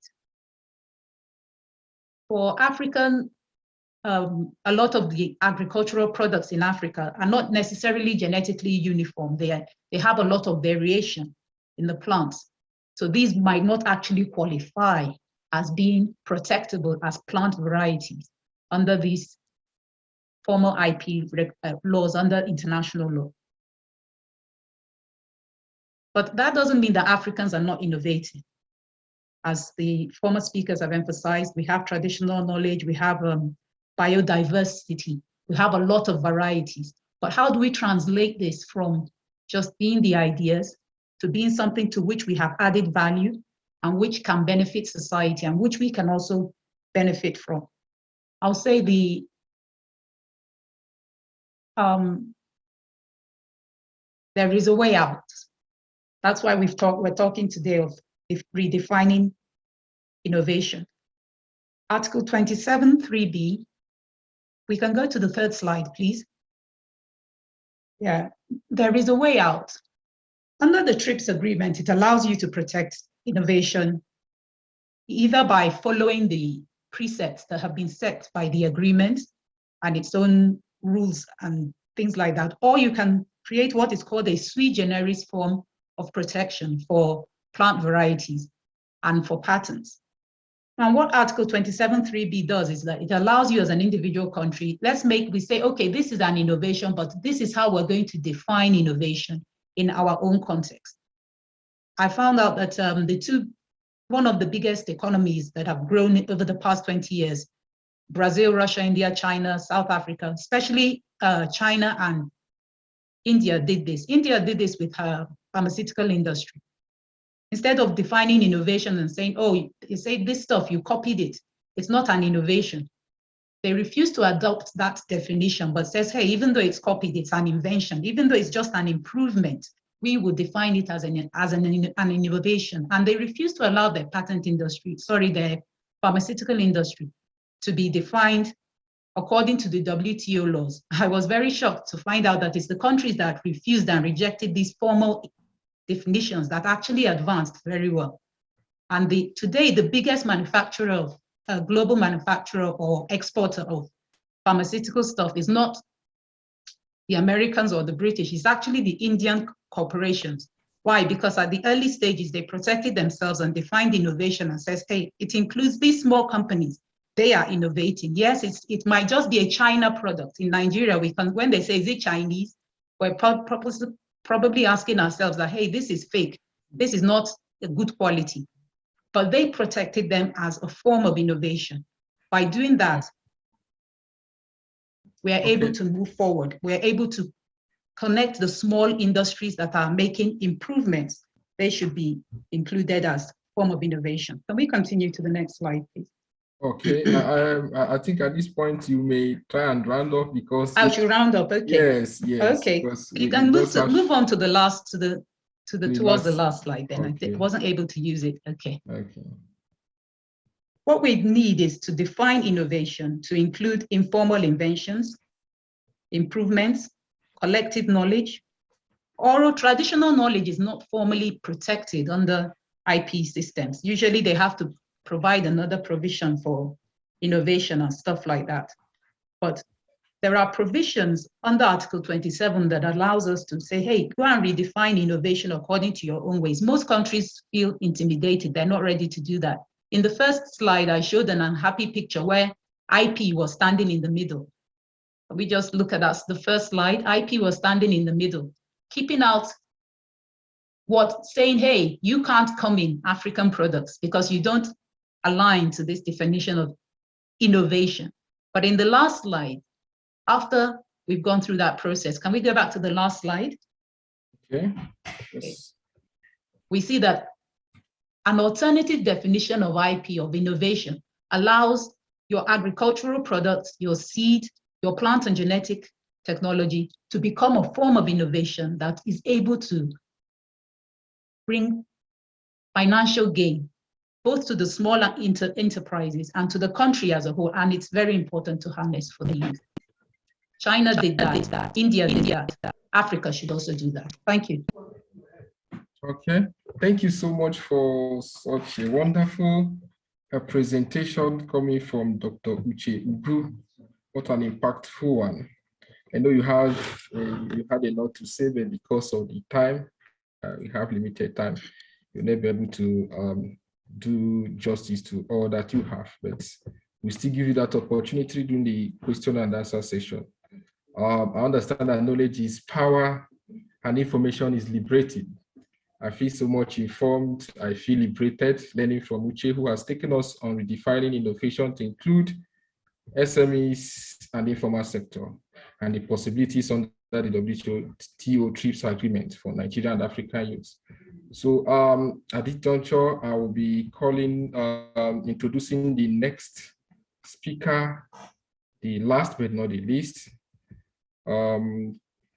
For African, a lot of the agricultural products in Africa are not necessarily genetically uniform. They have a lot of variation in the plants. So these might not actually qualify as being protectable as plant varieties under these formal IP laws, under international law. But that doesn't mean that Africans are not innovating. As the former speakers have emphasized, we have traditional knowledge, we have biodiversity, we have a lot of varieties. But how do we translate this from just being the ideas to being something to which we have added value and which can benefit society and which we can also benefit from? I'll say there is a way out. That's why we're talking today of redefining innovation. Article 27(3)(b), we can go to the third slide, please. Yeah, there is a way out. Under the TRIPS agreement, it allows you to protect innovation either by following the precepts that have been set by the agreement and its own rules and things like that, or you can create what is called a sui generis form of protection for plant varieties and for patents. Now, what Article 27(3)(b) does is that it allows you as an individual country, we say, okay, this is an innovation, but this is how we're going to define innovation in our own context. I found out that one of the biggest economies that have grown over the past 20 years, Brazil, Russia, India, China, South Africa, especially China and India did this. India did this with her pharmaceutical industry. Instead of defining innovation and saying, oh, you say this stuff, you copied it, it's not an innovation. They refuse to adopt that definition, but says, hey, even though it's copied, it's an invention. Even though it's just an improvement, we would define it as an innovation. And they refuse to allow their patent industry, their pharmaceutical industry to be defined according to the WTO laws. I was very shocked to find out that it's the countries that refused and rejected these formal definitions that actually advanced very well. And today, the biggest manufacturer of global manufacturer or exporter of pharmaceutical stuff is not the Americans or the British, it's actually the Indian corporations. Why? Because at the early stages, they protected themselves and defined innovation and says, hey, it includes these small companies. They are innovating. Yes, it might just be a China product. In Nigeria, when they say, is it Chinese? We're probably asking ourselves that, hey, this is fake. This is not a good quality. but they protected them as a form of innovation. By doing that, we are able to move forward. We are able to connect the small industries that are making improvements. They should be included as form of innovation. Can we continue to the next slide, please? Okay, I think at this point you may try and round off because I should round up. Okay. Yes. Okay. You can move on to the last towards the last slide. Then okay. I wasn't able to use it. Okay. Okay. What we need is to define innovation to include informal inventions, improvements, collective knowledge. Oral traditional knowledge is not formally protected under IP systems. Usually they have to provide another provision for innovation and stuff like that. But there are provisions under Article 27 that allows us to say, hey, go and redefine innovation according to your own ways. Most countries feel intimidated. They're not ready to do that. In the first slide, I showed an unhappy picture where IP was standing in the middle. We just look at us, the first slide, IP was standing in the middle, keeping out saying, hey, you can't come in African products because you don't align to this definition of innovation. But in the last slide, after we've gone through that process, can we go back to the last slide? Okay. Yes. Okay. We see that an alternative definition of IP, of innovation, allows your agricultural products, your seed, your plant and genetic technology to become a form of innovation that is able to bring financial gain, both to the smaller enterprises and to the country as a whole. And it's very important to harness for the youth. China did that, India did that, Africa should also do that. Thank you. Okay, thank you so much for such a wonderful presentation coming from Dr. Uche Ugu. What an impactful one. I know you had a lot to say, but because of the time, we have limited time. You'll never be able to do justice to all that you have, but we still give you that opportunity during the question and answer session. I understand that knowledge is power and information is liberating. I feel so much informed. I feel liberated learning from Uche, who has taken us on redefining innovation to include SMEs and the informal sector and the possibilities under the WTO TRIPS agreement for Nigeria and African youth. So at this juncture, I will be introducing the next speaker, the last but not the least,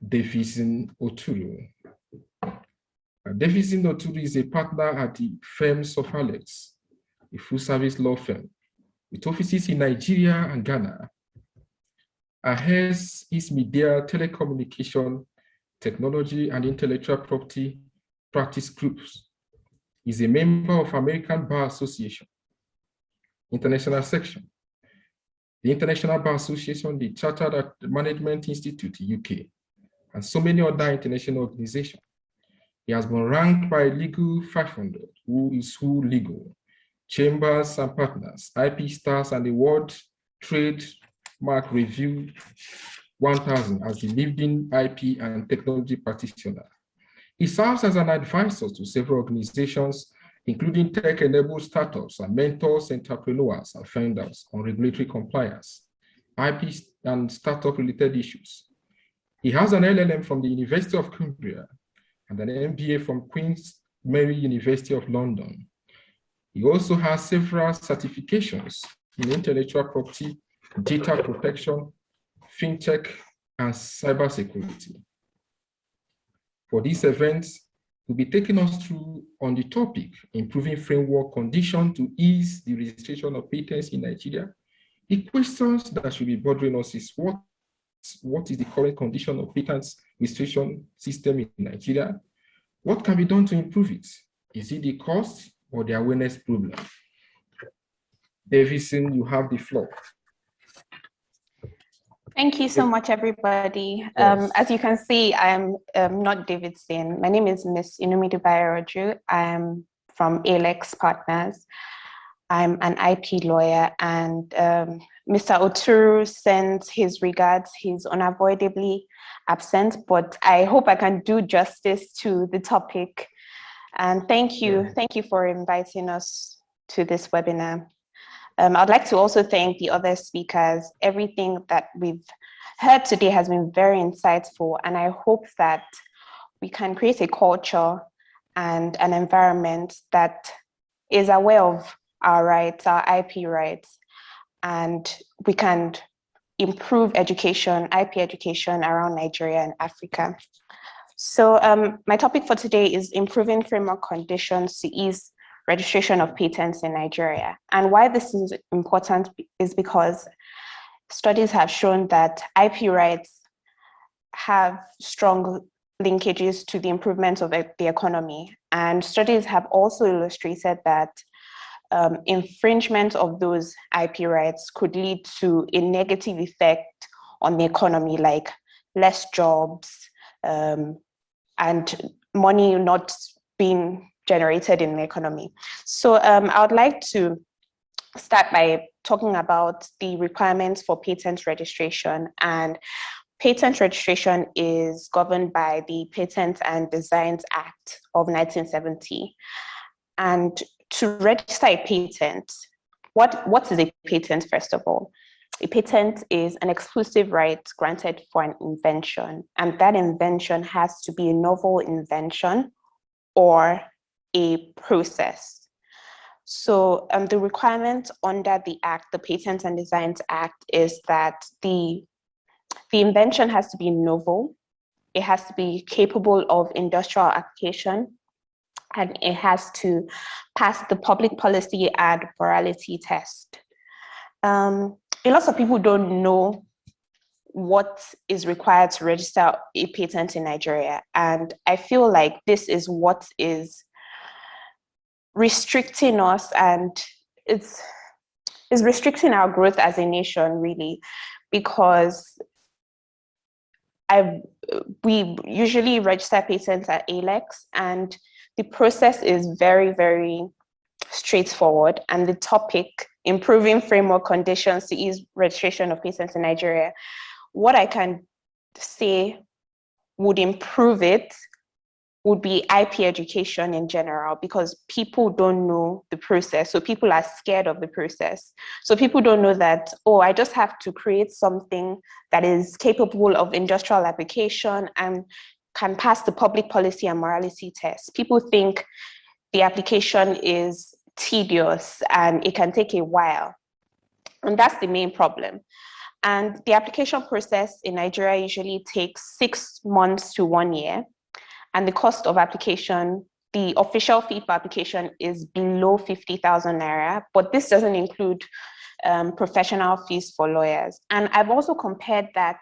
Davison Oturu. Davison Oturu is a partner at the firms of Alex, a full-service law firm with offices in Nigeria and Ghana. Heads is media, telecommunication, technology, and intellectual property practice groups. Is a member of American Bar Association, International Section, the International Bar Association, the Chartered Management Institute, UK, and so many other international organizations. He has been ranked by Legal 500, Who is Who Legal, Chambers and Partners, IP Stars, and the World Trade Mark Review 1000 as the leading IP and technology practitioner. He serves as an advisor to several organizations, including tech-enabled startups and mentors, entrepreneurs, and founders on regulatory compliance, IP and startup-related issues. He has an LLM from the University of Cumbria and an MBA from Queen's Mary University of London. He also has several certifications in intellectual property, data protection, fintech, and cybersecurity. For this event, we'll be taking us through on the topic, improving framework conditions to ease the registration of patents in Nigeria. The questions that should be bothering us is what is the current condition of patents registration system in Nigeria? What can be done to improve it? Is it the cost or the awareness problem? Davison, you have the floor. Thank you so much, everybody. Yes. As you can see, I am not Davison. My name is Miss Inumidu Bayeroju. I am from ALEX Partners. I'm an IP lawyer, and Mr. Oturu sends his regards. He's unavoidably absent, but I hope I can do justice to the topic. And thank you for inviting us to this webinar. I'd like to also thank the other speakers. Everything that we've heard today has been very insightful, and I hope that we can create a culture and an environment that is aware of our rights, our IP rights, and we can improve education, IP education around Nigeria and Africa. So my topic for today is improving framework conditions to ease registration of patents in Nigeria. And why this is important is because studies have shown that IP rights have strong linkages to the improvement of the economy. And studies have also illustrated that infringement of those IP rights could lead to a negative effect on the economy, like less jobs and money not being generated in the economy. So I would like to start by talking about the requirements for patent registration. And patent registration is governed by the Patents and Designs Act of 1970. And to register a patent, what is a patent, first of all? A patent is an exclusive right granted for an invention, and that invention has to be a novel invention or a process. So the requirement under the Act, the Patents and Designs Act, is that the invention has to be novel, it has to be capable of industrial application, and it has to pass the public policy and morality test. A lot of people don't know what is required to register a patent in Nigeria, and I feel like this is what is restricting us, and it's restricting our growth as a nation, really, because we usually register patents at ALEX, and the process is very, very straightforward. And the topic, improving framework conditions to ease registration of patents in Nigeria, what I can say would improve it would be IP education in general, because people don't know the process. So people are scared of the process. So people don't know that, oh, I just have to create something that is capable of industrial application and can pass the public policy and morality test. People think the application is tedious and it can take a while. And that's the main problem. And the application process in Nigeria usually takes 6 months to 1 year. And the cost of application, the official fee for application is below 50,000 naira, but this doesn't include professional fees for lawyers. And I've also compared that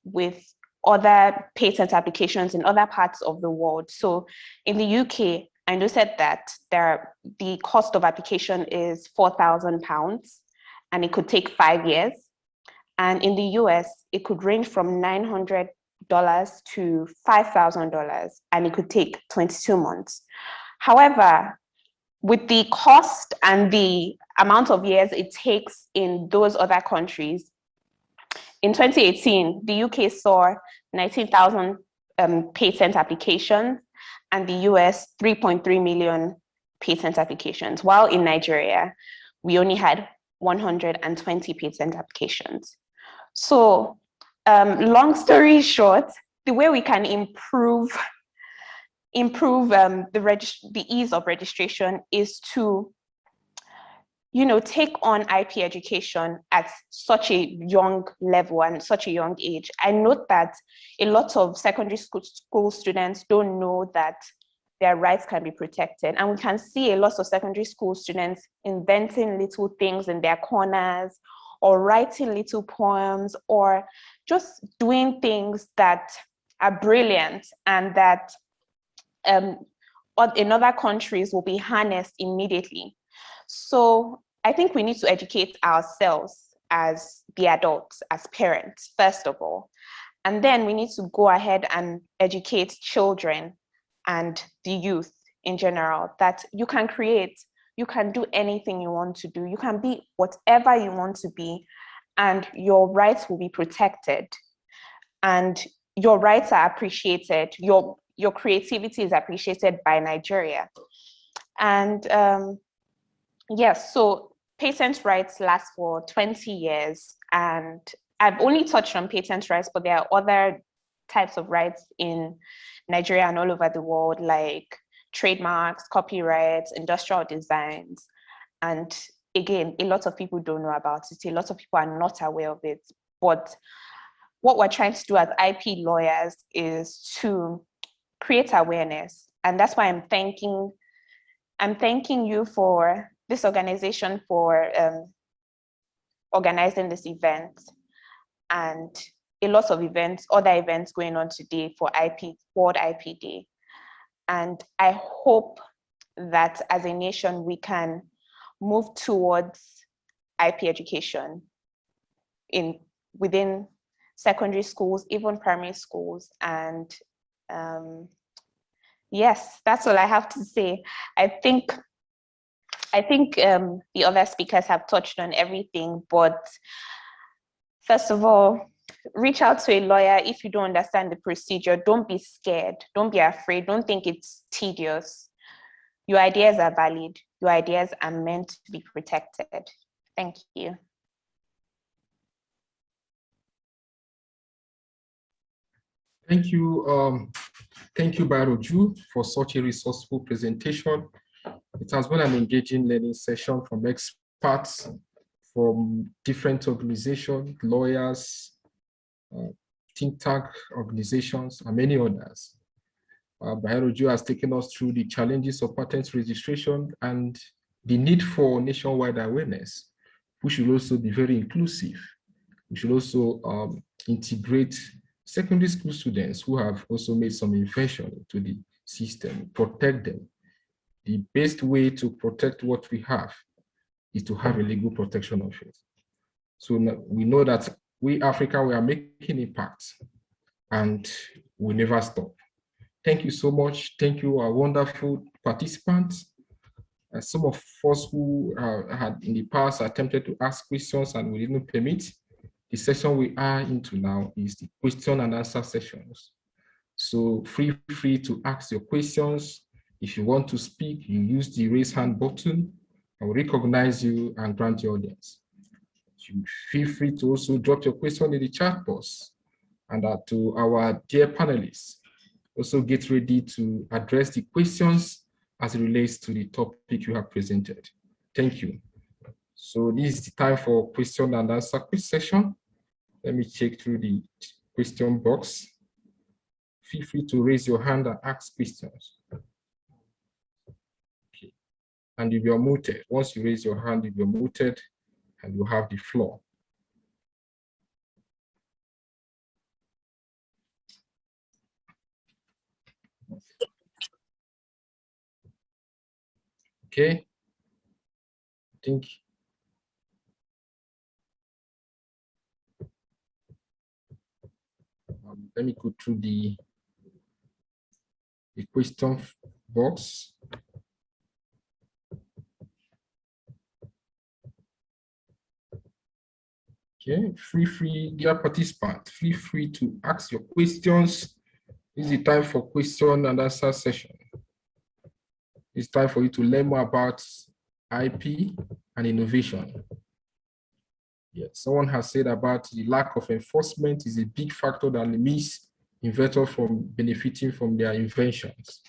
with other patent applications in other parts of the world. So in the UK, I noticed that the cost of application is £4,000 and it could take 5 years. And in the US, it could range from $900 to $5,000 and it could take 22 months. However, with the cost and the amount of years it takes in those other countries, in 2018, the UK saw 19,000 patent applications and the US 3.3 million patent applications, while in Nigeria, we only had 120 patent applications. So long story short, the way we can improve the ease of registration is to take on IP education at such a young level and such a young age. I note that a lot of secondary school students don't know that their rights can be protected. And we can see a lot of secondary school students inventing little things in their corners or writing little poems or just doing things that are brilliant and that in other countries will be harnessed immediately. So I think we need to educate ourselves as the adults, as parents, first of all. And then we need to go ahead and educate children and the youth in general that you can create, you can do anything you want to do, you can be whatever you want to be, and your rights will be protected. And your rights are appreciated, your creativity is appreciated by Nigeria. And Yes, so patent rights last for 20 years, and I've only touched on patent rights, but there are other types of rights in Nigeria and all over the world, like trademarks, copyrights, industrial designs. And again, a lot of people don't know about it. A lot of people are not aware of it. But what we're trying to do as IP lawyers is to create awareness. And that's why I'm thanking you for this organization for organizing this event, and a lot of events, other events going on today for World IP Day. And I hope that as a nation, we can move towards IP education within secondary schools, even primary schools. And yes, that's all I have to say. I think the other speakers have touched on everything, but first of all, reach out to a lawyer if you don't understand the procedure. Don't be scared. Don't be afraid. Don't think it's tedious. Your ideas are valid. Your ideas are meant to be protected. Thank you. Thank you. Thank you, Bairoju, for such a resourceful presentation. It has been an engaging learning session from experts from different organizations, lawyers, think tank organizations, and many others. Bairoju has taken us through the challenges of patent registration and the need for nationwide awareness. We should also be very inclusive. We should also integrate secondary school students who have also made some invention into the system, protect them. The best way to protect what we have is to have a legal protection of it. So we know that we Africa, we are making impact and we never stop. Thank you so much. Thank you, our wonderful participants. Some of us who had in the past attempted to ask questions and we didn't permit, the session we are into now is the question and answer sessions. So feel free to ask your questions. If you want to speak, you use the raise hand button. I will recognize you and grant your audience. You feel free to also drop your question in the chat box. And to our dear panelists, also get ready to address the questions as it relates to the topic you have presented. Thank you. So this is the time for question and answer quick session. Let me check through the question box. Feel free to raise your hand and ask questions. Okay. And if you're muted, once you raise your hand, if you're muted, and you have the floor. Okay. I think let me go through the question box. Okay, dear participants, feel free to ask your questions. This is the time for question and answer session. It's time for you to learn more about IP and innovation. Yes, someone has said about the lack of enforcement is a big factor that limits inventors from benefiting from their inventions.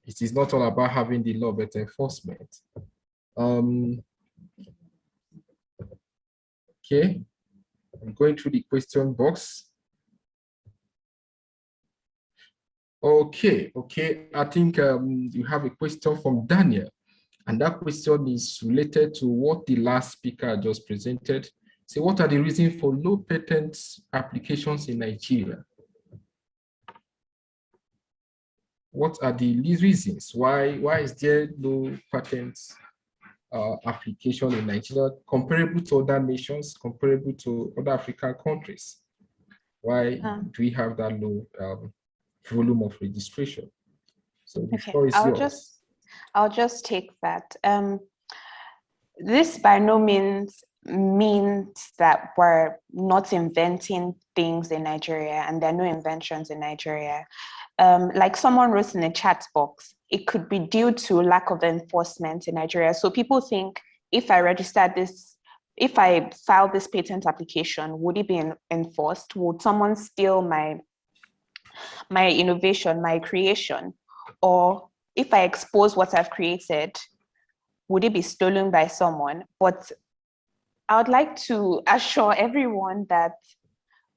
It is not all about having the law, but enforcement. Okay, I'm going through the question box. Okay, I think you have a question from Daniel, and that question is related to what the last speaker just presented. So what are the reasons for low patent applications in Nigeria? What are the reasons? Why is there low patent application in Nigeria comparable to other nations, comparable to other African countries? Why do we have that low volume of registration? So the floor is yours. I'll just take that. This by no means that we're not inventing things in Nigeria, and there are no inventions in Nigeria. like someone wrote in a chat box, it could be due to lack of enforcement in Nigeria. So people think, if I register this, if I file this patent application, would it be enforced? Would someone steal my innovation, my creation? Or if I expose what I've created, would it be stolen by someone? But I would like to assure everyone that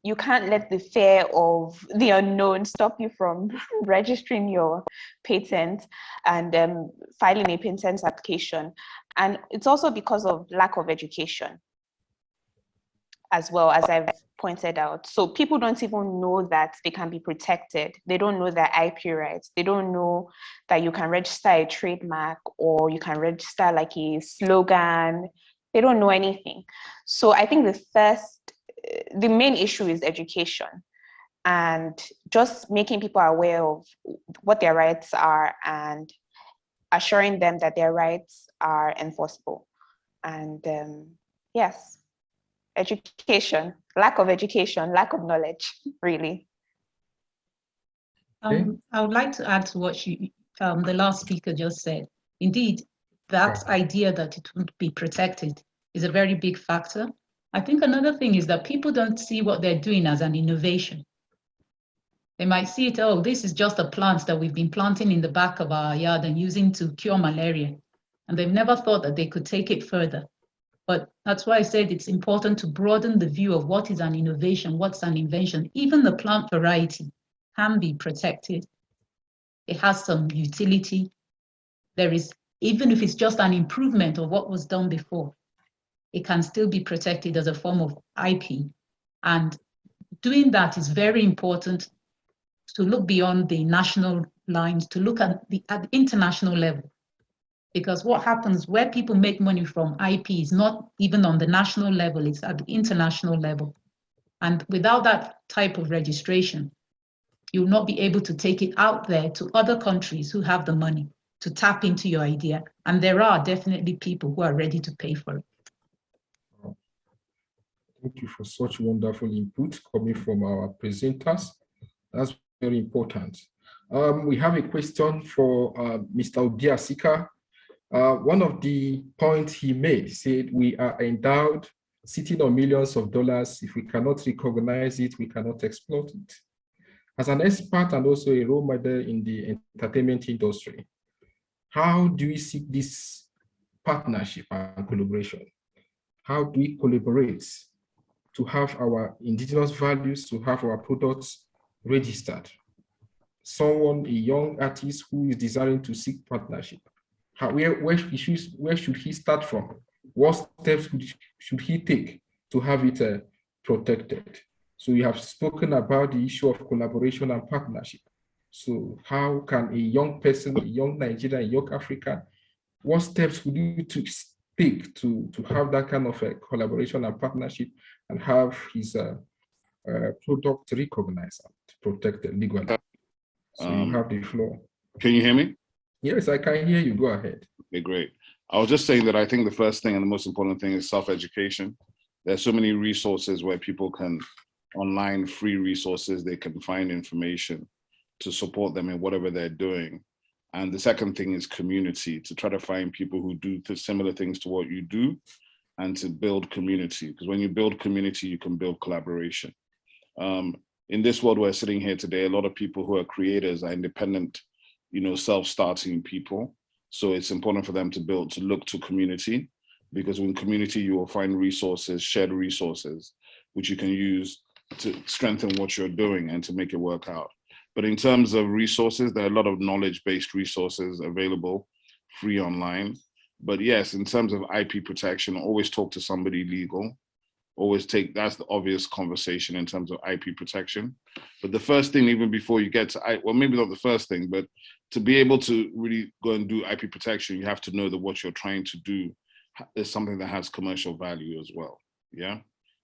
you can't let the fear of the unknown stop you from registering your patent and filing a patent application. And it's also because of lack of education, as well, as I've pointed out. So people don't even know that they can be protected. They don't know their IP rights. They don't know that you can register a trademark or you can register like a slogan. They don't know anything. So I think the main issue is education and just making people aware of what their rights are and assuring them that their rights are enforceable. And yes, education, lack of knowledge, really. I would like to add to what the last speaker just said. Indeed, that idea that it would be protected is a very big factor. I think another thing is that people don't see what they're doing as an innovation. They might see it, oh, this is just a plant that we've been planting in the back of our yard and using to cure malaria. And they've never thought that they could take it further. But that's why I said it's important to broaden the view of what is an innovation, what's an invention. Even the plant variety can be protected. It has some utility. There is, even if it's just an improvement of what was done before, it can still be protected as a form of IP. And doing that is very important, to look beyond the national lines, to look at the international level. Because what happens where people make money from IP is not even on the national level, it's at the international level. And without that type of registration, you'll not be able to take it out there to other countries who have the money to tap into your idea. And there are definitely people who are ready to pay for it. Thank you for such wonderful input coming from our presenters. That's very important. We have a question for Mr. Obiasika. One of the points he made said we are endowed, sitting on millions of dollars. If we cannot recognize it, we cannot exploit it. As an expert and also a role model in the entertainment industry, how do we seek this partnership and collaboration? How do we collaborate to have our indigenous values, to have our products registered? Someone, a young artist who is desiring to seek partnership, where should he start from? What steps should he take to have it protected? So we have spoken about the issue of collaboration and partnership. So how can a young person, a young Nigerian, a young African, what steps would you take to have that kind of a collaboration and partnership and have his product recognized and protected legally? So you have the floor. Can you hear me? Yes, I can hear you. Go ahead. Okay, great. I was just saying that I think the first thing and the most important thing is self-education. There's so many resources where people can, online free resources, they can find information to support them in whatever they're doing. And the second thing is community, to try to find people who do similar things to what you do and to build community. Because when you build community, you can build collaboration. In this world we're sitting here today, a lot of people who are creators are independent, self-starting people. So it's important for them to look to community, because in community, you will find resources, shared resources, which you can use to strengthen what you're doing and to make it work out. But in terms of resources, there are a lot of knowledge-based resources available, free online. But yes, in terms of IP protection, always talk to somebody legal. That's the obvious conversation in terms of IP protection. But the first thing, even before you get to, well, maybe not the first thing, but to be able to really go and do IP protection, you have to know that what you're trying to do is something that has commercial value as well, yeah?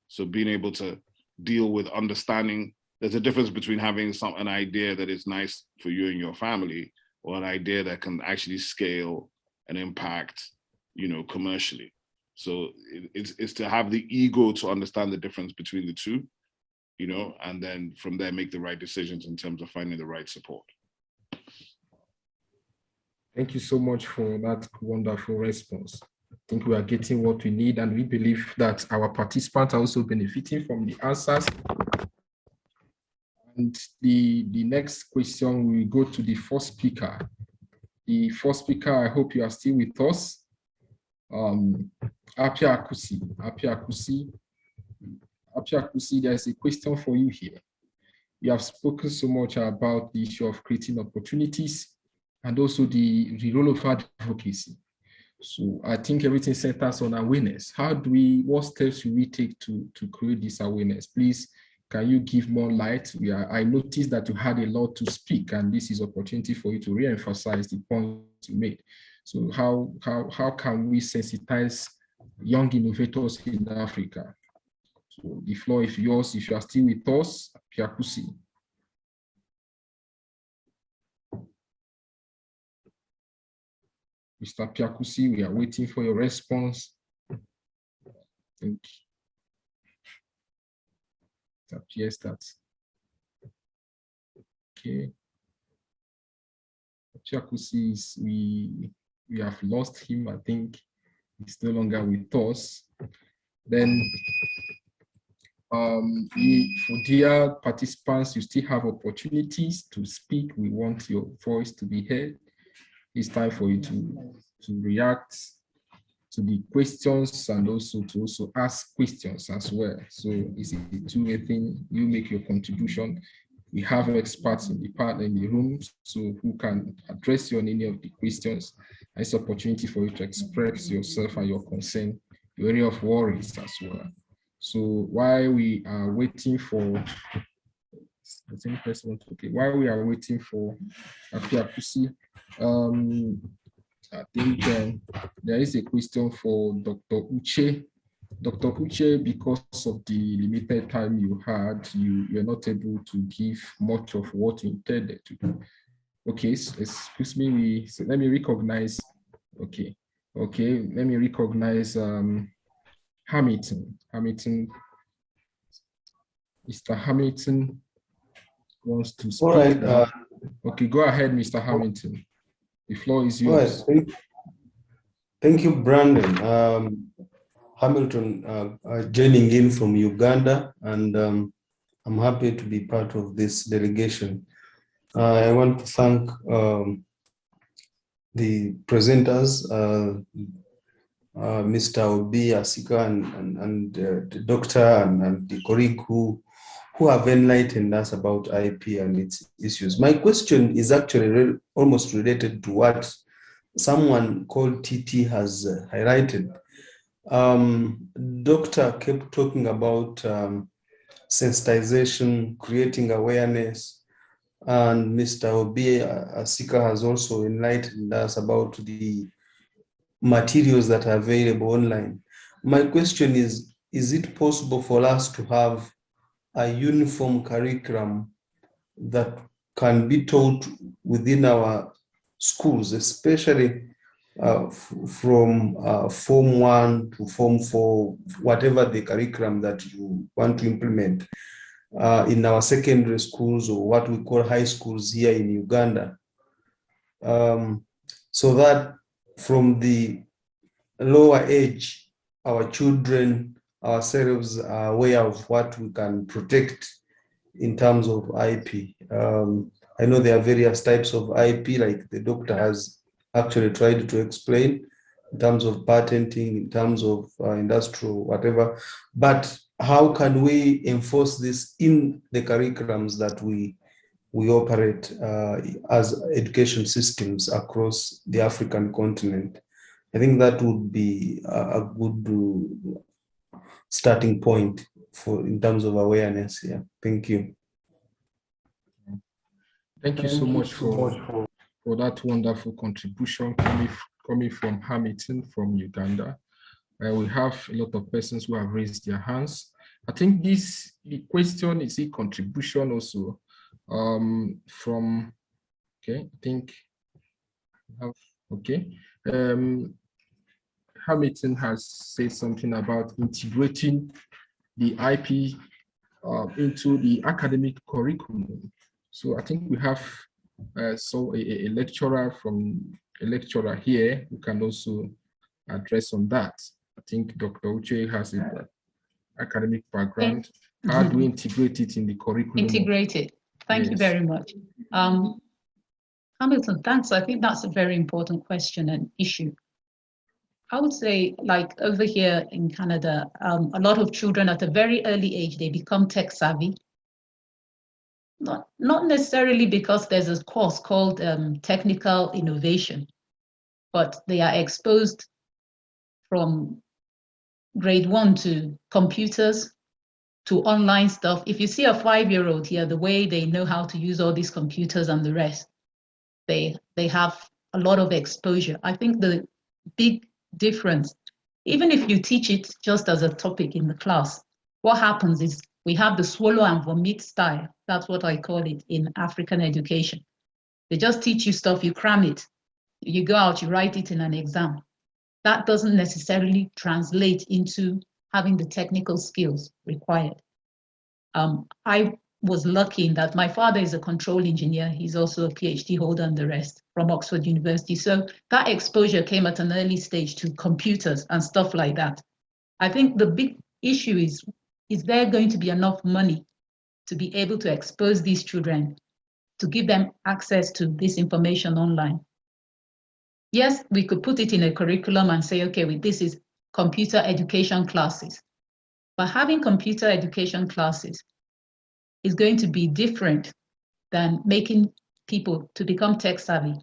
So being able to deal with understanding, there's a difference between having an idea that is nice for you and your family, or an idea that can actually scale and impact, commercially. So it's to have the ego to understand the difference between the two. you know, and then from there make the right decisions in terms of finding the right support. Thank you so much for that wonderful response. I think we are getting what we need, and we believe that our participants are also benefiting from the answers. And the next question will go to the first speaker. The first speaker, I hope you are still with us. AfCFTA, there is a question for you here. You have spoken so much about the issue of creating opportunities and also the role of advocacy. So I think everything centers on awareness. What steps should we take to create this awareness? Please, can you give more light? I noticed that you had a lot to speak, and this is opportunity for you to re-emphasize the point you made. So how can we sensitize young innovators in Africa? So the floor is yours if you are still with us, Piakusi. Mr. Piakusi, we are waiting for your response. Thank you. It appears that, okay. Piakusi we have lost him. I think he's no longer with us. Then, for dear participants, you still have opportunities to speak. We want your voice to be heard. It's time for you to react to the questions and also to ask questions as well. So it's a two-way thing. You make your contribution. We have experts in the room, so who can address you on any of the questions. It's an opportunity for you to express yourself and your concern, your area of worries as well. So while we are waiting for AfCFTA, I think there is a question for Dr. Uche. Dr. Uche, because of the limited time you had, you're not able to give much of what you intended to do. Okay, excuse me, let me recognize, okay, let me recognize Hamilton. Mr. Hamilton wants to speak. All right. Okay, go ahead, Mr. Hamilton. The floor is yours. Right. Thank you, Brandon. Hamilton joining in from Uganda, and I'm happy to be part of this delegation. I want to thank the presenters, Mr. Obi, Asika, and the doctor and the colleague who have enlightened us about IP and its issues. My question is actually almost related to what someone called TT has highlighted. Doctor kept talking about sensitization, creating awareness, and Mr. Obi Asika has also enlightened us about the materials that are available online. My question is it possible for us to have a uniform curriculum that can be taught within our schools, especially from Form 1 to Form 4, whatever the curriculum that you want to implement in our secondary schools, or what we call high schools here in Uganda, so that from the lower age, our children, ourselves are aware of what we can protect in terms of IP. I know there are various types of IP, like the doctor has actually tried to explain, in terms of patenting, in terms of industrial, whatever. But how can we enforce this in the curriculums that we operate as education systems across the African continent? I think that would be a good starting point in terms of awareness here. Thank you. Thank you so much for that wonderful contribution coming from Hamilton from Uganda. We have a lot of persons who have raised their hands. I think the question is a contribution also from, okay, I think, okay. Hamilton has said something about integrating the IP into the academic curriculum. So I think we have a lecturer here who can also address on that. I think Dr. Uche has an academic background. How do we integrate it in the curriculum? Integrate it. Thank you very much. Hamilton, thanks. I think that's a very important question and issue. I would say, like over here in Canada, a lot of children at a very early age, they become tech savvy. Not necessarily because there's a course called technical innovation, but they are exposed from grade 1 to computers, to online stuff. If you see a 5-year-old here, the way they know how to use all these computers and the rest, they have a lot of exposure. I think the big difference, even if you teach it just as a topic in the class, what happens is we have the swallow and vomit style. That's what I call it in African education. They just teach you stuff, you cram it. You go out, you write it in an exam. That doesn't necessarily translate into having the technical skills required. I was lucky in that my father is a control engineer. He's also a PhD holder and the rest from Oxford University. So that exposure came at an early stage to computers and stuff like that. I think the big issue is there going to be enough money to be able to expose these children, to give them access to this information online? Yes, we could put it in a curriculum and say, okay, this is computer education classes. But having computer education classes is going to be different than making people to become tech savvy.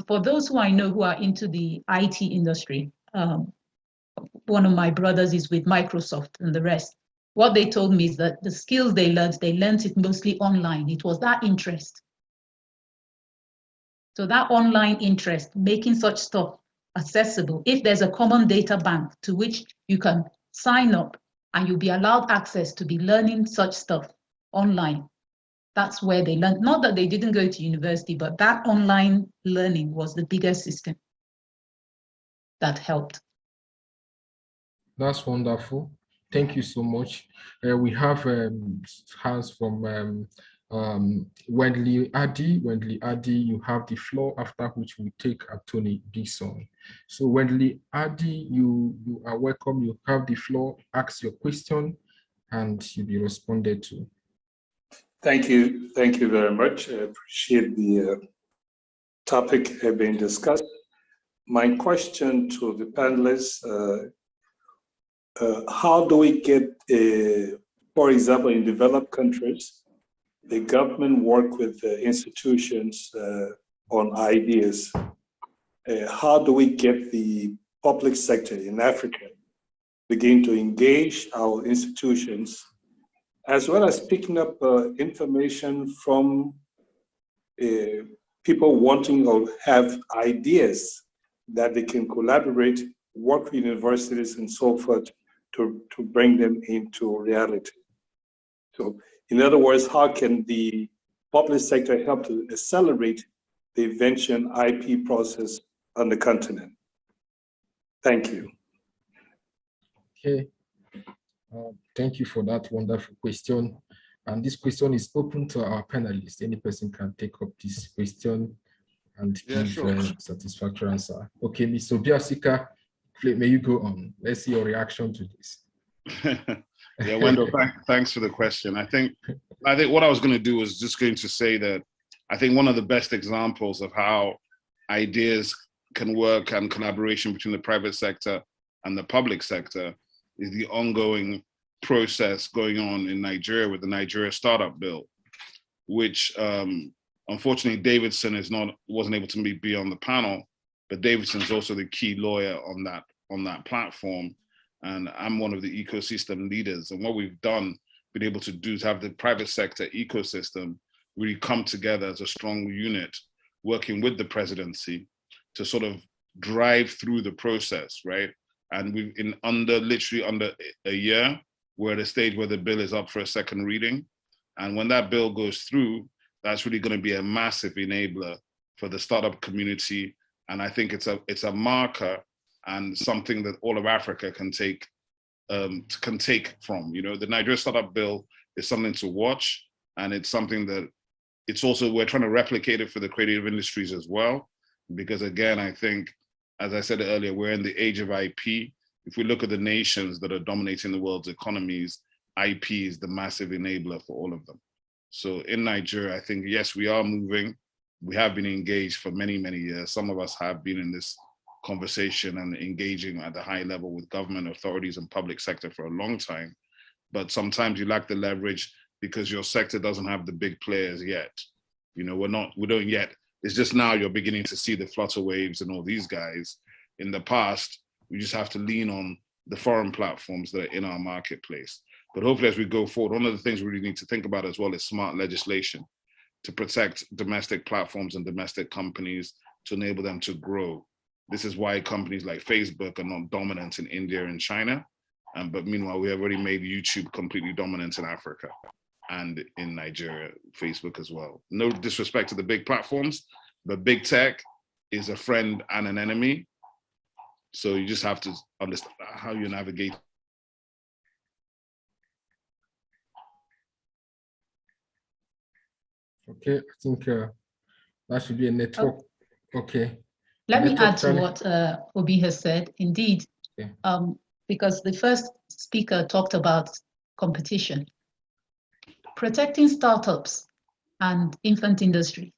For those who I know who are into the IT industry, one of my brothers is with Microsoft and the rest. What they told me is that the skills they learned it mostly online. It was that interest. So that online interest, making such stuff accessible. If there's a common data bank to which you can sign up and you'll be allowed access to be learning such stuff online, that's where they learned. Not that they didn't go to university, but that online learning was the biggest system that helped. That's wonderful. Thank you so much. We have hands from Wendley Addy. Wendley Addy, you have the floor, after which we take Tony Dixon. So Wendley Addy, you are welcome. You have the floor. Ask your question and you'll be responded to. Thank you. Thank you very much. I appreciate the topic being discussed. My question to the panelists, how do we get, for example, in developed countries, the government work with institutions on ideas? How do we get the public sector in Africa begin to engage our institutions, as well as picking up information from people wanting or have ideas that they can collaborate, work with universities and so forth to bring them into reality? So in other words, how can the public sector help to accelerate the invention IP process on the continent? Thank you. Okay. Thank you for that wonderful question. And this question is open to our panelists. Any person can take up this question and give a satisfactory answer. Okay, Mr. Biasika, may you go on. Let's see your reaction to this. Yeah, Wendell, thanks for the question. I think what I was going to do was just going to say that I think one of the best examples of how ideas can work and collaboration between the private sector and the public sector is the ongoing process going on in Nigeria with the Nigeria Startup Bill, which unfortunately Davidson wasn't able to be on the panel, but Davidson is also the key lawyer on that platform, and I'm one of the ecosystem leaders. And what we've been able to do is have the private sector ecosystem really come together as a strong unit, working with the presidency to sort of drive through the process, right? And we've literally under a year, we're at a stage where the bill is up for a second reading. And when that bill goes through, that's really going to be a massive enabler for the startup community. And I think it's a marker and something that all of Africa can take from. You know, the Nigeria Startup Bill is something to watch, and it's something that it's also, we're trying to replicate it for the creative industries as well. Because again, I think, as I said earlier, we're in the age of IP. If we look at the nations that are dominating the world's economies, IP is the massive enabler for all of them. So in Nigeria, I think, yes, we are moving. We have been engaged for many, many years. Some of us have been in this conversation and engaging at the high level with government authorities and public sector for a long time. But sometimes you lack the leverage because your sector doesn't have the big players yet. You know, we don't yet. It's just now you're beginning to see the Flutter Waves and all these guys. In the past, we just have to lean on the foreign platforms that are in our marketplace. But hopefully as we go forward, one of the things we really need to think about as well is smart legislation to protect domestic platforms and domestic companies to enable them to grow. This is why companies like Facebook are not dominant in India and China. But meanwhile, we have already made YouTube completely dominant in Africa and in Nigeria, Facebook as well. No disrespect to the big platforms, but big tech is a friend and an enemy. So you just have to understand how you navigate. Okay, I think that should be a network. Okay. Let me add to what Obi has said. Indeed, okay. Because the first speaker talked about competition. Protecting startups and infant industry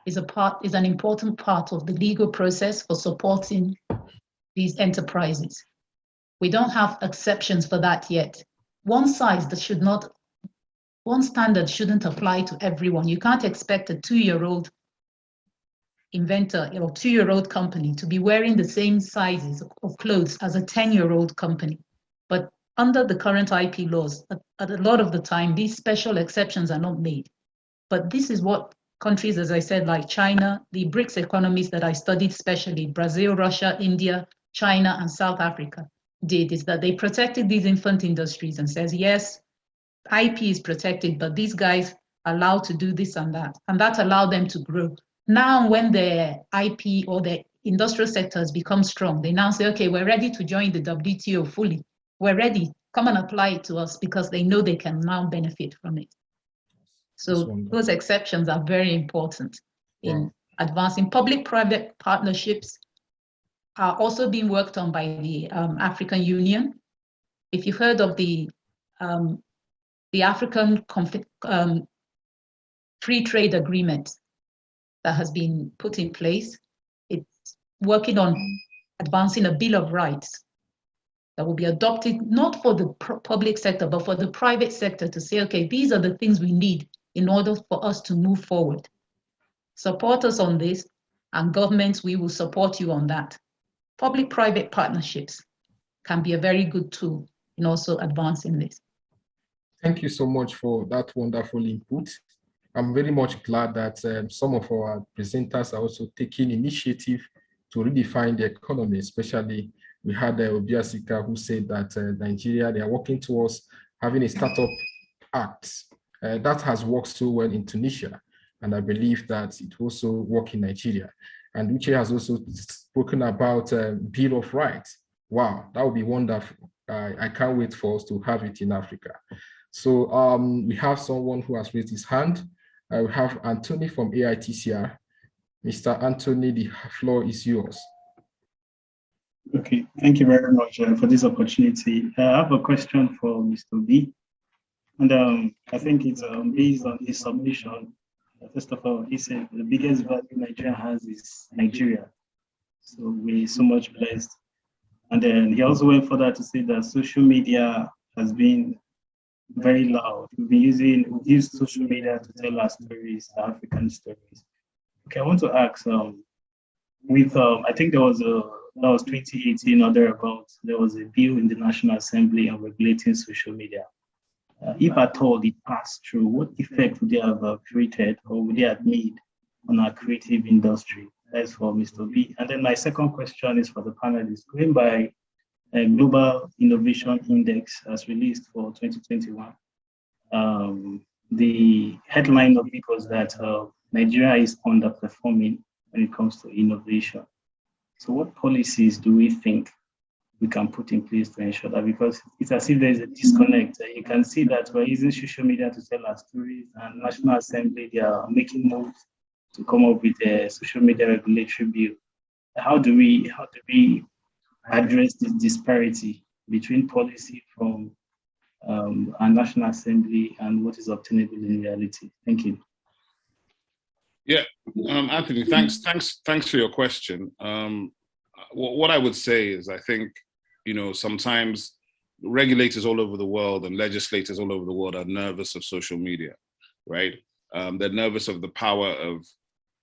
is an important part of the legal process for supporting these enterprises. We don't have exceptions for that yet. One standard shouldn't apply to everyone. You can't expect a 2-year-old inventor or 2-year-old company to be wearing the same sizes of clothes as a 10-year-old company. But under the current IP laws, a lot of the time, these special exceptions are not made. But this is what countries, as I said, like China, the BRICS economies that I studied specially, Brazil, Russia, India, China, and South Africa, did, is that they protected these infant industries and says, yes, IP is protected, but these guys are allowed to do this and that allowed them to grow. Now, when their IP or the industrial sector has become strong, they now say, okay, we're ready to join the WTO fully. We're ready, come and apply it to us, because they know they can now benefit from it. So those exceptions are very important in advancing. Public-private partnerships are also being worked on by the African Union. If you've heard of the African Free Trade Agreement that has been put in place, it's working on advancing a Bill of Rights that will be adopted not for the public sector, but for the private sector to say, okay, these are the things we need in order for us to move forward. Support us on this, and governments, we will support you on that. Public-private partnerships can be a very good tool in also advancing this. Thank you so much for that wonderful input. I'm very much glad that some of our presenters are also taking initiative to redefine the economy. Especially, we had Obiasika who said that Nigeria, they are working towards having a startup act. That has worked so well in Tunisia, and I believe that it will also work in Nigeria. And Uche has also spoken about Bill of Rights. Wow, that would be wonderful. I can't wait for us to have it in Africa. So we have someone who has raised his hand. We have Anthony from AITCR. Mr. Anthony, the floor is yours. Okay, thank you very much for this opportunity. I have a question for Mr. B. And I think it's based on his submission. First of all, he said the biggest value Nigeria has is Nigeria. So we're so much blessed. And then he also went further to say that social media has been very loud. We've used social media to tell our stories, our African stories. Okay, I want to ask, I think that was 2018 or thereabouts, there was a bill in the National Assembly on regulating social media. If at all it passed through, what effect would they have created or would they have made on our creative industry? That's for Mr. B. And then my second question is for the panelists. Going by a Global Innovation Index as released for 2021, the headline of it was that Nigeria is underperforming when it comes to innovation. So what policies do we think we can put in place to ensure that, because it's as if there's a disconnect. You can see that we're using social media to tell our stories, and National Assembly, they are making moves to come up with a social media regulatory bill. How do we address this disparity between policy from our National Assembly and what is obtainable in reality? Thank you. Yeah, Anthony, thanks for your question. What I would say is, I think, sometimes regulators all over the world and legislators all over the world are nervous of social media, right? They're nervous of the power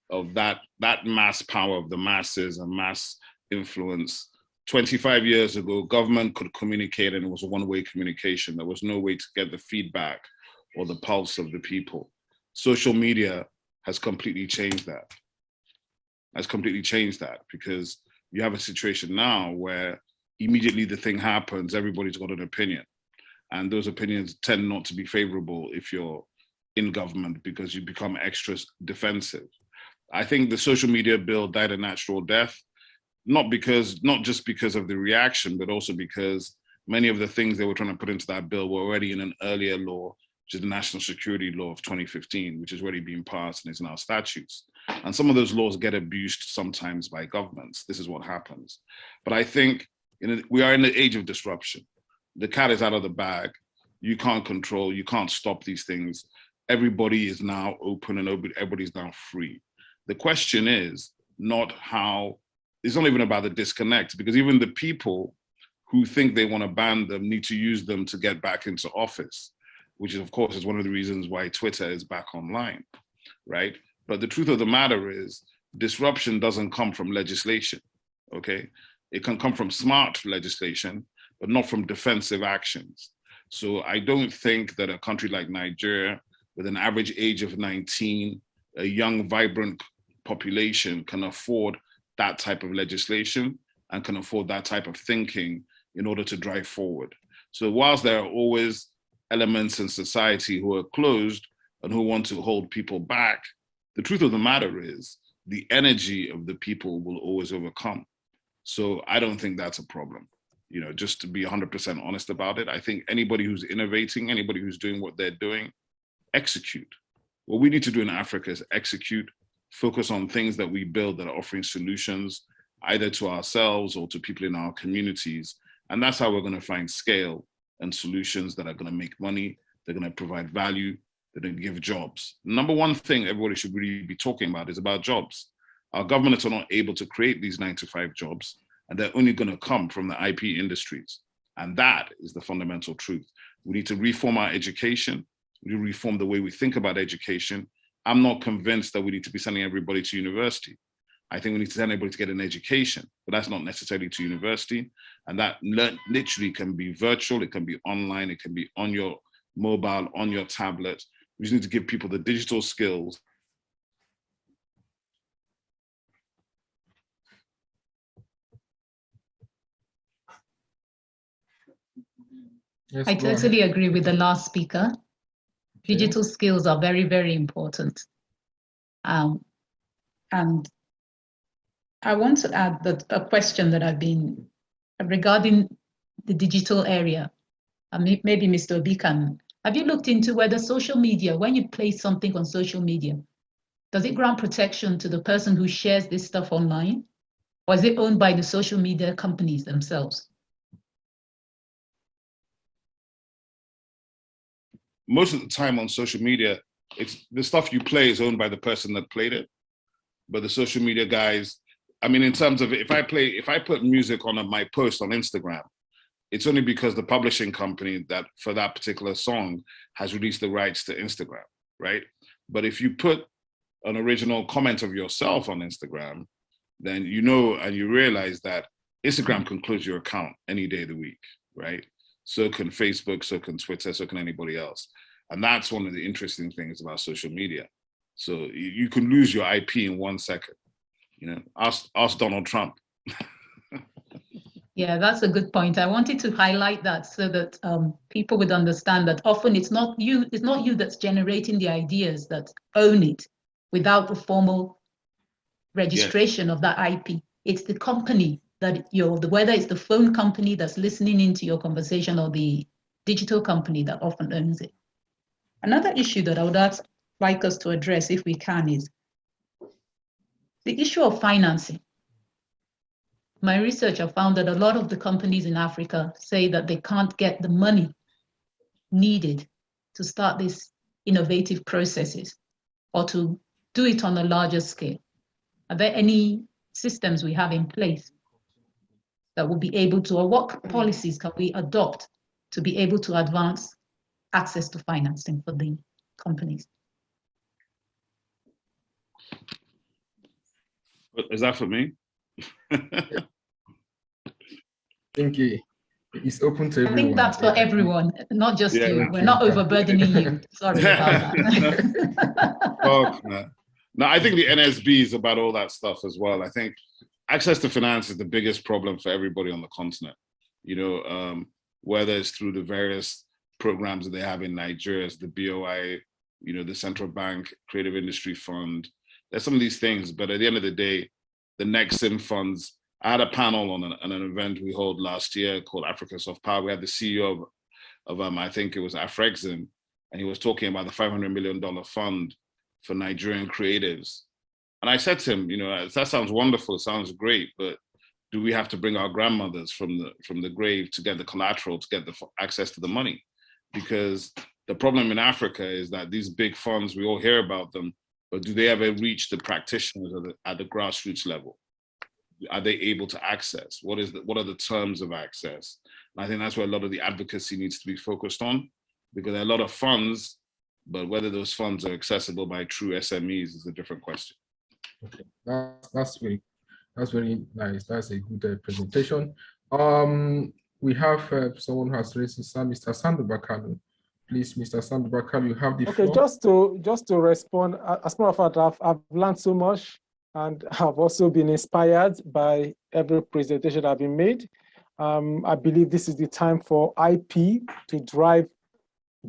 of that mass power of the masses and mass influence. 25 years ago, government could communicate and it was a one-way communication. There was no way to get the feedback or the pulse of the people. Social media has completely changed that. Because you have a situation now where immediately the thing happens, everybody's got an opinion. And those opinions tend not to be favorable if you're in government, because you become extra defensive. I think the social media bill died a natural death, not just because of the reaction, but also because many of the things they were trying to put into that bill were already in an earlier law, which is the National Security Law of 2015, which has already been passed and is in our statutes. And some of those laws get abused sometimes by governments. This is what happens. But I think we are in the age of disruption. The cat is out of the bag. You can't control, you can't stop these things. Everybody is now open and everybody's now free. The question is it's not even about the disconnect, because even the people who think they want to ban them need to use them to get back into office, which is, of course, is one of the reasons why Twitter is back online, right? But the truth of the matter is, disruption doesn't come from legislation, okay? It can come from smart legislation, but not from defensive actions. So I don't think that a country like Nigeria, with an average age of 19, a young, vibrant population, can afford that type of legislation and can afford that type of thinking in order to drive forward. So whilst there are always elements in society who are closed and who want to hold people back, the truth of the matter is the energy of the people will always overcome. So I don't think that's a problem. Just to be 100% honest about it, I think anybody who's innovating, anybody who's doing what they're doing, execute. What we need to do in Africa is execute, focus on things that we build that are offering solutions either to ourselves or to people in our communities. And that's how we're going to find scale and solutions that are going to make money, they're going to provide value, they're going to give jobs. Number one thing everybody should really be talking about is about jobs. Our governments are not able to create these 9-to-5 jobs, and they're only going to come from the IP industries. And that is the fundamental truth. We need to reform our education. We need to reform the way we think about education. I'm not convinced that we need to be sending everybody to university. I think we need to send everybody to get an education, but that's not necessarily to university. And that literally can be virtual, it can be online, it can be on your mobile, on your tablet. We just need to give people the digital skills. Yes, I totally agree with the last speaker. Digital skills are very, very important. And I want to add that a question that I've been regarding the digital area. Maybe Mr. Obi can. Have you looked into whether social media, when you place something on social media, does it grant protection to the person who shares this stuff online? Or is it owned by the social media companies themselves? Most of the time on social media, it's the stuff you play is owned by the person that played it. But the social media guys, in terms of if I put music on my post on Instagram, it's only because the publishing company that for that particular song has released the rights to Instagram, right? But if you put an original comment of yourself on Instagram, then you know and you realize that Instagram can close your account any day of the week, right? So can Facebook, so can Twitter, so can anybody else. And that's one of the interesting things about social media. So you can lose your IP in 1 second. Ask Donald Trump. Yeah, that's a good point. I wanted to highlight that so that people would understand that often it's not you that's generating the ideas that own it without the formal registration of that IP. It's the company that whether it's the phone company that's listening into your conversation or the digital company that often owns it. Another issue that I would like us to address, if we can, is the issue of financing. My research have found that a lot of the companies in Africa say that they can't get the money needed to start these innovative processes or to do it on a larger scale. Are there any systems we have in place that will be able to, or what policies can we adopt to be able to advance access to financing for the companies? Is that for me? Thank you. It's open to everyone. I think that's for everyone, not just you. We're you. not overburdening you. Sorry about that. Oh, no, I think the NSB is about all that stuff as well. I think access to finance is the biggest problem for everybody on the continent. You know, whether it's through the various programs that they have in Nigeria, the BOI, you know, the Central Bank Creative Industry Fund. There's some of these things, but at the end of the day, the Nexim funds. I had a panel on an event we held last year called Africa Soft Power. We had the CEO of I think it was AfCFTA, and he was talking about the $500 million fund for Nigerian creatives. And I said to him, you know, that sounds wonderful, it sounds great, but do we have to bring our grandmothers from the grave to get the collateral, to get the access to the money? Because the problem in Africa is that these big funds, we all hear about them, but do they ever reach the practitioners at the grassroots level? Are they able to access? What are the terms of access? And I think that's where a lot of the advocacy needs to be focused on, because there are a lot of funds, but whether those funds are accessible by true SMEs is a different question. Okay, that's very nice. That's a good presentation. We have someone who has raised his hand, Mr. Sandubakalu. Please, Mr. Sandubakalu, you have the floor. Okay, just to respond, as a matter of fact, I've learned so much. And I've also been inspired by every presentation I've been made. I believe this is the time for IP to drive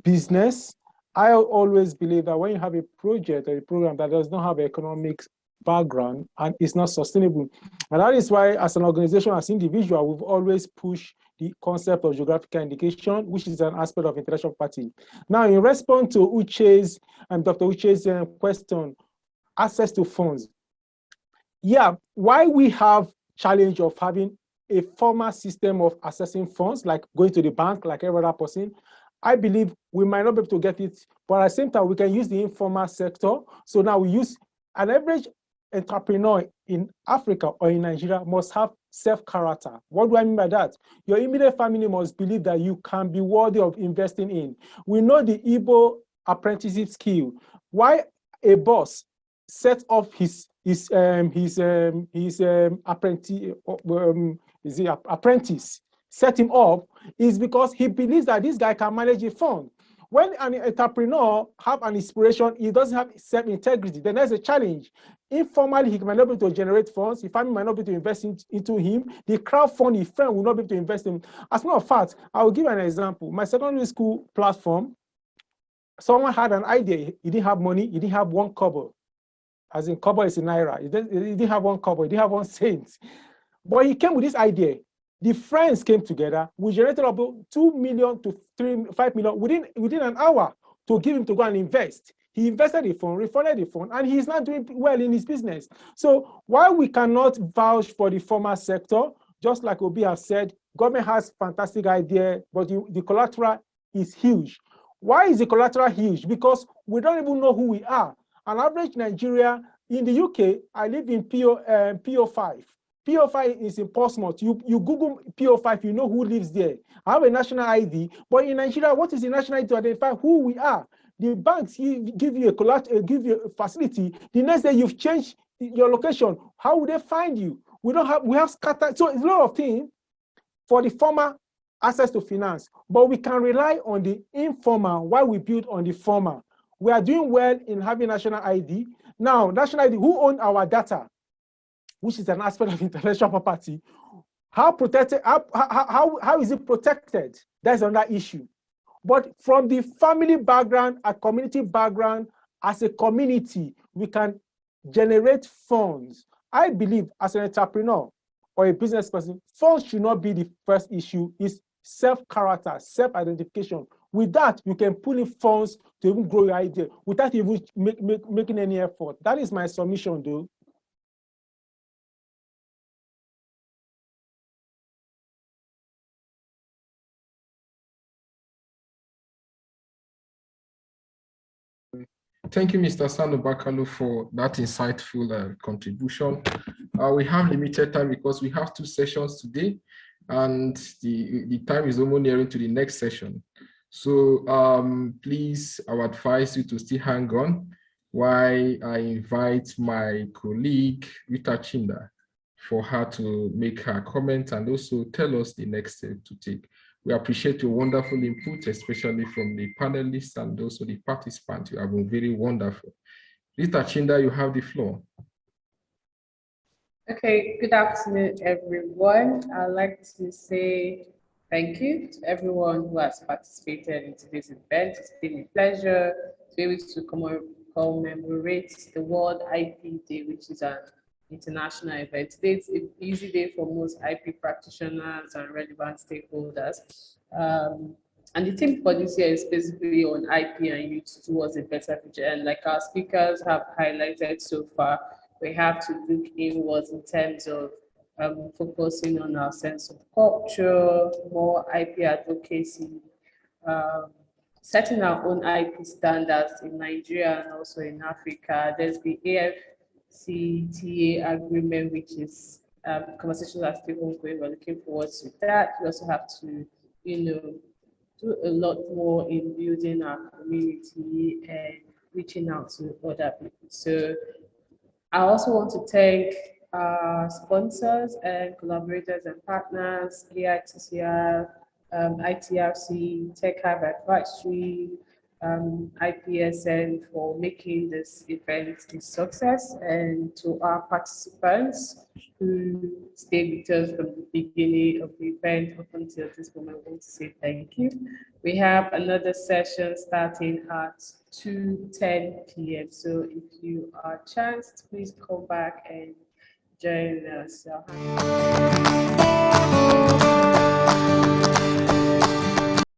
business. I always believe that when you have a project or a program that does not have an economic background and is not sustainable, and that is why as an organization, as an individual, we've always pushed the concept of geographical indication, which is an aspect of intellectual property. Now, in response to Uche's and Dr. Uche's question, access to funds. Yeah, why we have challenge of having a formal system of accessing funds, like going to the bank, like every other person, I believe we might not be able to get it, but at the same time, we can use the informal sector. So now we use an average entrepreneur in Africa or in Nigeria must have self-character. What do I mean by that? Your immediate family must believe that you can be worthy of investing in. We know the Igbo apprenticeship skill. Why a boss sets off his apprentice set him up is because he believes that this guy can manage a fund. When an entrepreneur have an inspiration, he doesn't have self-integrity, then there's a challenge. Informally, he might not be able to generate funds, his family might not be able to invest into him, the crowdfunding firm will not be able to invest in him. As a matter of fact, I will give an example. My secondary school platform, someone had an idea, he didn't have money, he didn't have one kobo. As in kobo is in naira. He didn't have one kobo, he didn't have 1 cent. But he came with this idea. The friends came together. We generated about 2 million to 5 million within an hour to give him to go and invest. He invested the fund, refunded the fund, and he's not doing well in his business. So while we cannot vouch for the formal sector, just like Obi has said, government has fantastic idea, but the collateral is huge. Why is the collateral huge? Because we don't even know who we are. An average Nigeria, in the UK, I live in PO5. PO5 is in Portsmouth. You Google PO5, you know who lives there. I have a national ID, but in Nigeria, what is the national ID to identify who we are? The banks give you a facility. The next day you've changed your location. How would they find you? We have scattered. So it's a lot of things for the formal access to finance, but we can rely on the informal while we build on the formal. We are doing well in having national ID. Now, national ID, who owns our data? Which is an aspect of intellectual property. How protected? How is it protected? That's another issue. But from the family background, a community background, as a community, we can generate funds. I believe as an entrepreneur, or a business person, funds should not be the first issue. It's self-character, self-identification. With that, you can pull in funds to even grow your idea without even making any effort. That is my submission, though. Thank you, Mr. Sanu Bakalo, for that insightful contribution. We have limited time because we have 2 sessions today, and the time is almost nearing to the next session. So please, I would advise you to still hang on while I invite my colleague, Rita Chinda, for her to make her comment and also tell us the next step to take. We appreciate your wonderful input, especially from the panelists and also the participants. You have been very wonderful. Rita Chinda, you have the floor. Okay, good afternoon, everyone. I'd like to say thank you to everyone who has participated in today's event. It's been a pleasure to be able to commemorate the World IP Day, which is an international event. Today it's a busy day for most IP practitioners and relevant stakeholders. And the theme for this year is basically on IP and youth towards a better future. And like our speakers have highlighted so far, we have to look inwards in terms of focusing on our sense of culture, more IP advocacy, setting our own IP standards in Nigeria and also in Africa. There's the AfCFTA agreement, which is conversations are still ongoing. We're looking forward to that. We also have to, do a lot more in building our community and reaching out to other people. So I also want to thank our sponsors and collaborators and partners, AITCR, ITRC, Tech Hub Advisory, IPSN for making this event a success, and to our participants who stayed with us from the beginning of the event up until this moment. I want to say thank you. We have another session starting at 2:10 p.m. So if you are chanced, please come back and join us.